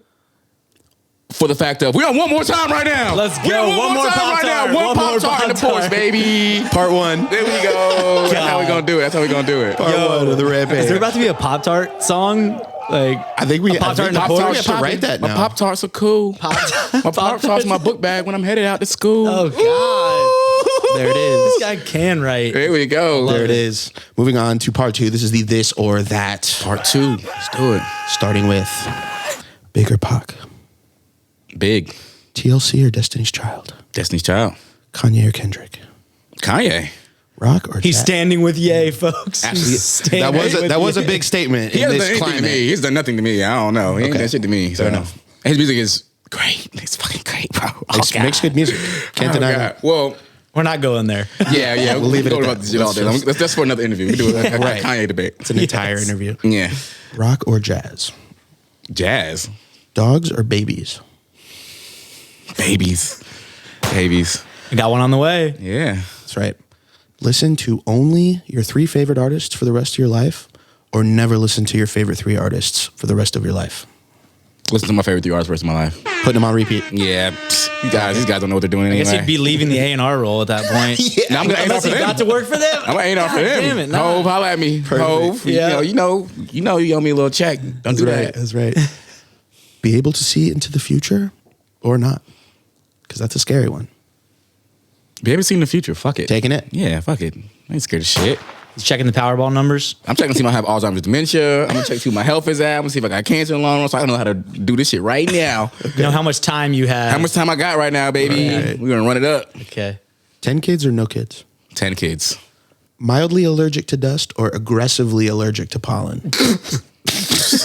for the fact of we on one more time right now. Let's We go. on One more Pop-Tart. One One more Pop Tart in the Pop-Tart. Porsche, baby. Part 1. There we go. That's how we gonna do it. Part 1 of the Red Band. Is there about to be a Pop Tart song? Like, I think we a Pop-Tart in a I Porsche? think we should write that My now. Pop Tarts are cool. My Pop Tarts in my book bag when I'm headed out to school. oh God, There it this is. guy can write. There we go. There it is. Moving on to part 2. This is the this or that. Part 2. Let's do it. Starting with Big or Pac, Big. TLC or Destiny's Child, Destiny's Child. Kanye or Kendrick, Kanye. Rock or He's Jack? standing with Ye, folks. Absolutely. He's standing That was a with big statement He in hasn't done this anything to me. climate. He's done nothing to me. I don't know. He ain't Okay. done shit to me. Fair So. enough. His music is great. It's fucking great, bro. Oh, Makes, God. makes good music. Can't Oh, deny God. that. Well, We're not going there. yeah. We'll leave it go at about that. this shit all day. That's for another interview. We do a Right. Kanye debate. It's an entire interview. Yeah. Rock or jazz? Jazz. Dogs or babies? Babies. We got one on the way. Yeah. That's right. Listen to only your 3 favorite artists for the rest of your life, or never listen to your favorite 3 artists for the rest of your life. Listen to my favorite 3 artists for the rest of my life. Putting them on repeat. Yeah. These guys don't know what they're doing I anyway. guess he'd be leaving the A&R role at that point. Now I'm gonna aim Unless off he for got them. to work for them. I'm gonna aim off for God them. damn it, nah. Hove, holla at me. Hove. Yeah. You know you owe me a little check. Don't do that. That's right. Be able to see into the future or not, because that's a scary one. Be able to see in the future. Fuck it. Taking it. Yeah, fuck it. I ain't scared of shit. He's checking the Powerball numbers. I'm checking to see if I have Alzheimer's dementia. I'm gonna check to see what my health is at. I'm gonna see if I got cancer in the long run, so I know how to do this shit right now. You know how much time you have. How much time I got right now, baby? Right. We're gonna run it up. Okay. 10 kids or no kids? 10 kids. Mildly allergic to dust or aggressively allergic to pollen?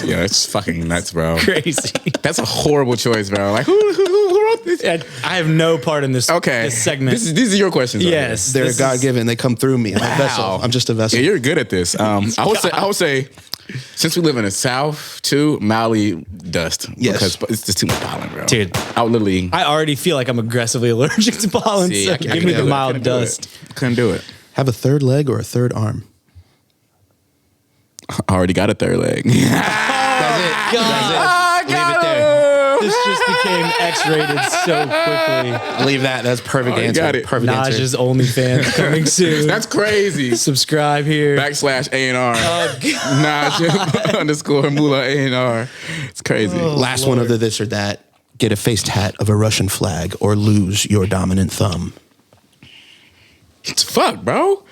Yeah, it's fucking nuts, bro. Crazy. That's a horrible choice, bro. Like, who wrote this? I have no part in this. Okay, This segment. These are your questions. right Yes. They're this is- God given. They come through me. I'm a vessel. I'm just a vessel. here. Yeah, you're good at this. I would say, since we live in the South too, Maui dust. Yes. Because it's just too much pollen, bro. Dude. I would literally. I already feel like I'm aggressively allergic to pollen. See, So I give me the mild dust. Couldn't do it. Have a third leg or a third arm. I already got a third leg. That's it. Leave it there. This just became X-rated so quickly. Leave that. That's perfect Oh, you answer. got it. Perfect answer. Naj's OnlyFans coming soon. That's crazy. Subscribe here. /A&R. Naj _Mullah A&R. It's crazy. Last one of the this or that. Get a faced hat of a Russian flag or lose your dominant thumb. It's fuck, bro.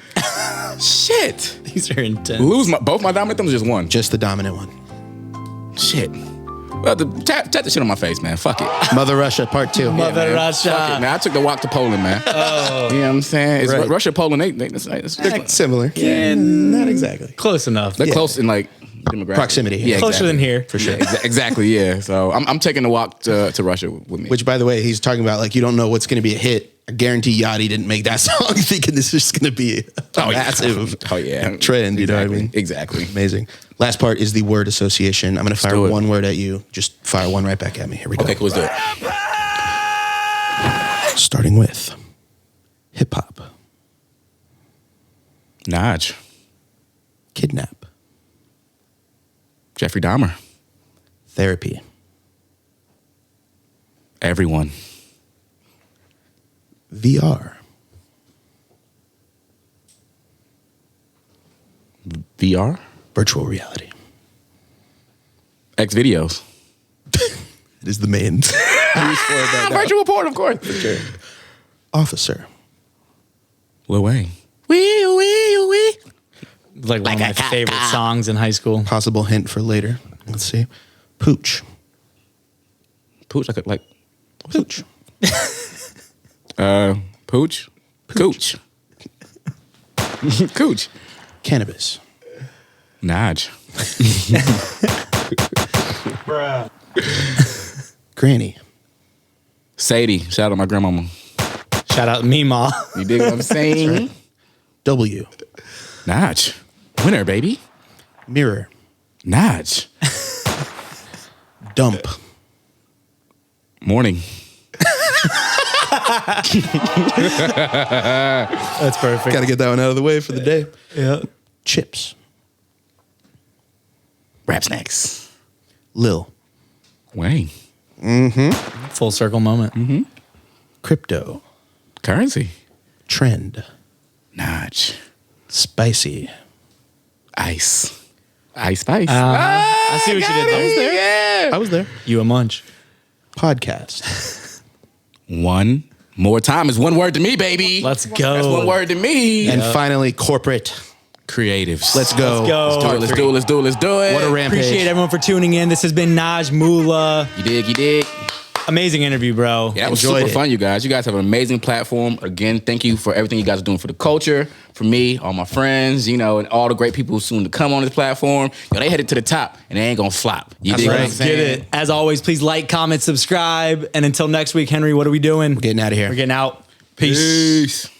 Shit. These are intense. Lose both my dominant thumbs or just one? Just the dominant one. Shit. Well, tap the shit on my face, man. Fuck it. Mother Russia, part 2. Mother Man, Russia. fuck it, man. I took the walk to Poland, man. Oh. You know what I'm saying? It's Right. Russia, Poland, they're Similar. Yeah, not exactly. Close enough. close in like demographic. Proximity. Yeah, Closer than here. For sure. Exactly, yeah. So I'm taking the walk to Russia with me. Which, by the way, he's talking about like you don't know what's going to be a hit. I guarantee Yachty didn't make that song thinking this is going to be a massive trend. You know what I mean? Exactly. Amazing. Last part is the word association. I'm going to fire do it. one word at you. Just fire one right back at me. Here we go. Okay, cool. Let's do it. Starting with hip hop, Naj. kidnap, Jeffrey Dahmer. therapy, Everyone. VR, VR. virtual reality. X videos. It is the main use for it right now. Virtual porn, of course. Sure. Officer, Lil Wayne. Like one of my favorite songs in high school. possible hint for later. Let's see. Pooch, Pooch. Like pooch, Pooch. Cooch. Cooch. cannabis, Naj. granny, Sadie. Shout out to my grandmama. Shout out Mima. You dig what I'm saying? W, Naj. Winner, baby. mirror, Naj. dump, Morning. That's perfect. Got to get that one out of the way for the day. Yeah. Chips, Rap snacks. Lil, Wayne. Full circle moment. crypto, Currency. trend, Naj. spicy, Ice. Ice Spice. I see what you did there. Yeah. I was there. You a munch. Podcast, One more time is one word to me, baby. Let's go. That's one word to me. and finally corporate. Creatives. Let's go. Let's go. Let's do it. What a rampage. Appreciate everyone for tuning in. This has been Naj Mullah. You dig. Amazing interview, bro. Yeah, that was Enjoyed super it. fun, you guys. You guys have an amazing platform. Again, thank you for everything you guys are doing for the culture, for me, all my friends, and all the great people soon to come on this platform. They headed to the top, and they ain't gonna flop. You That's dig what right. I'm saying? Get it. As always, please like, comment, subscribe. And until next week, Henry, what are we doing? We're getting out of here. We're getting out. Peace. Peace.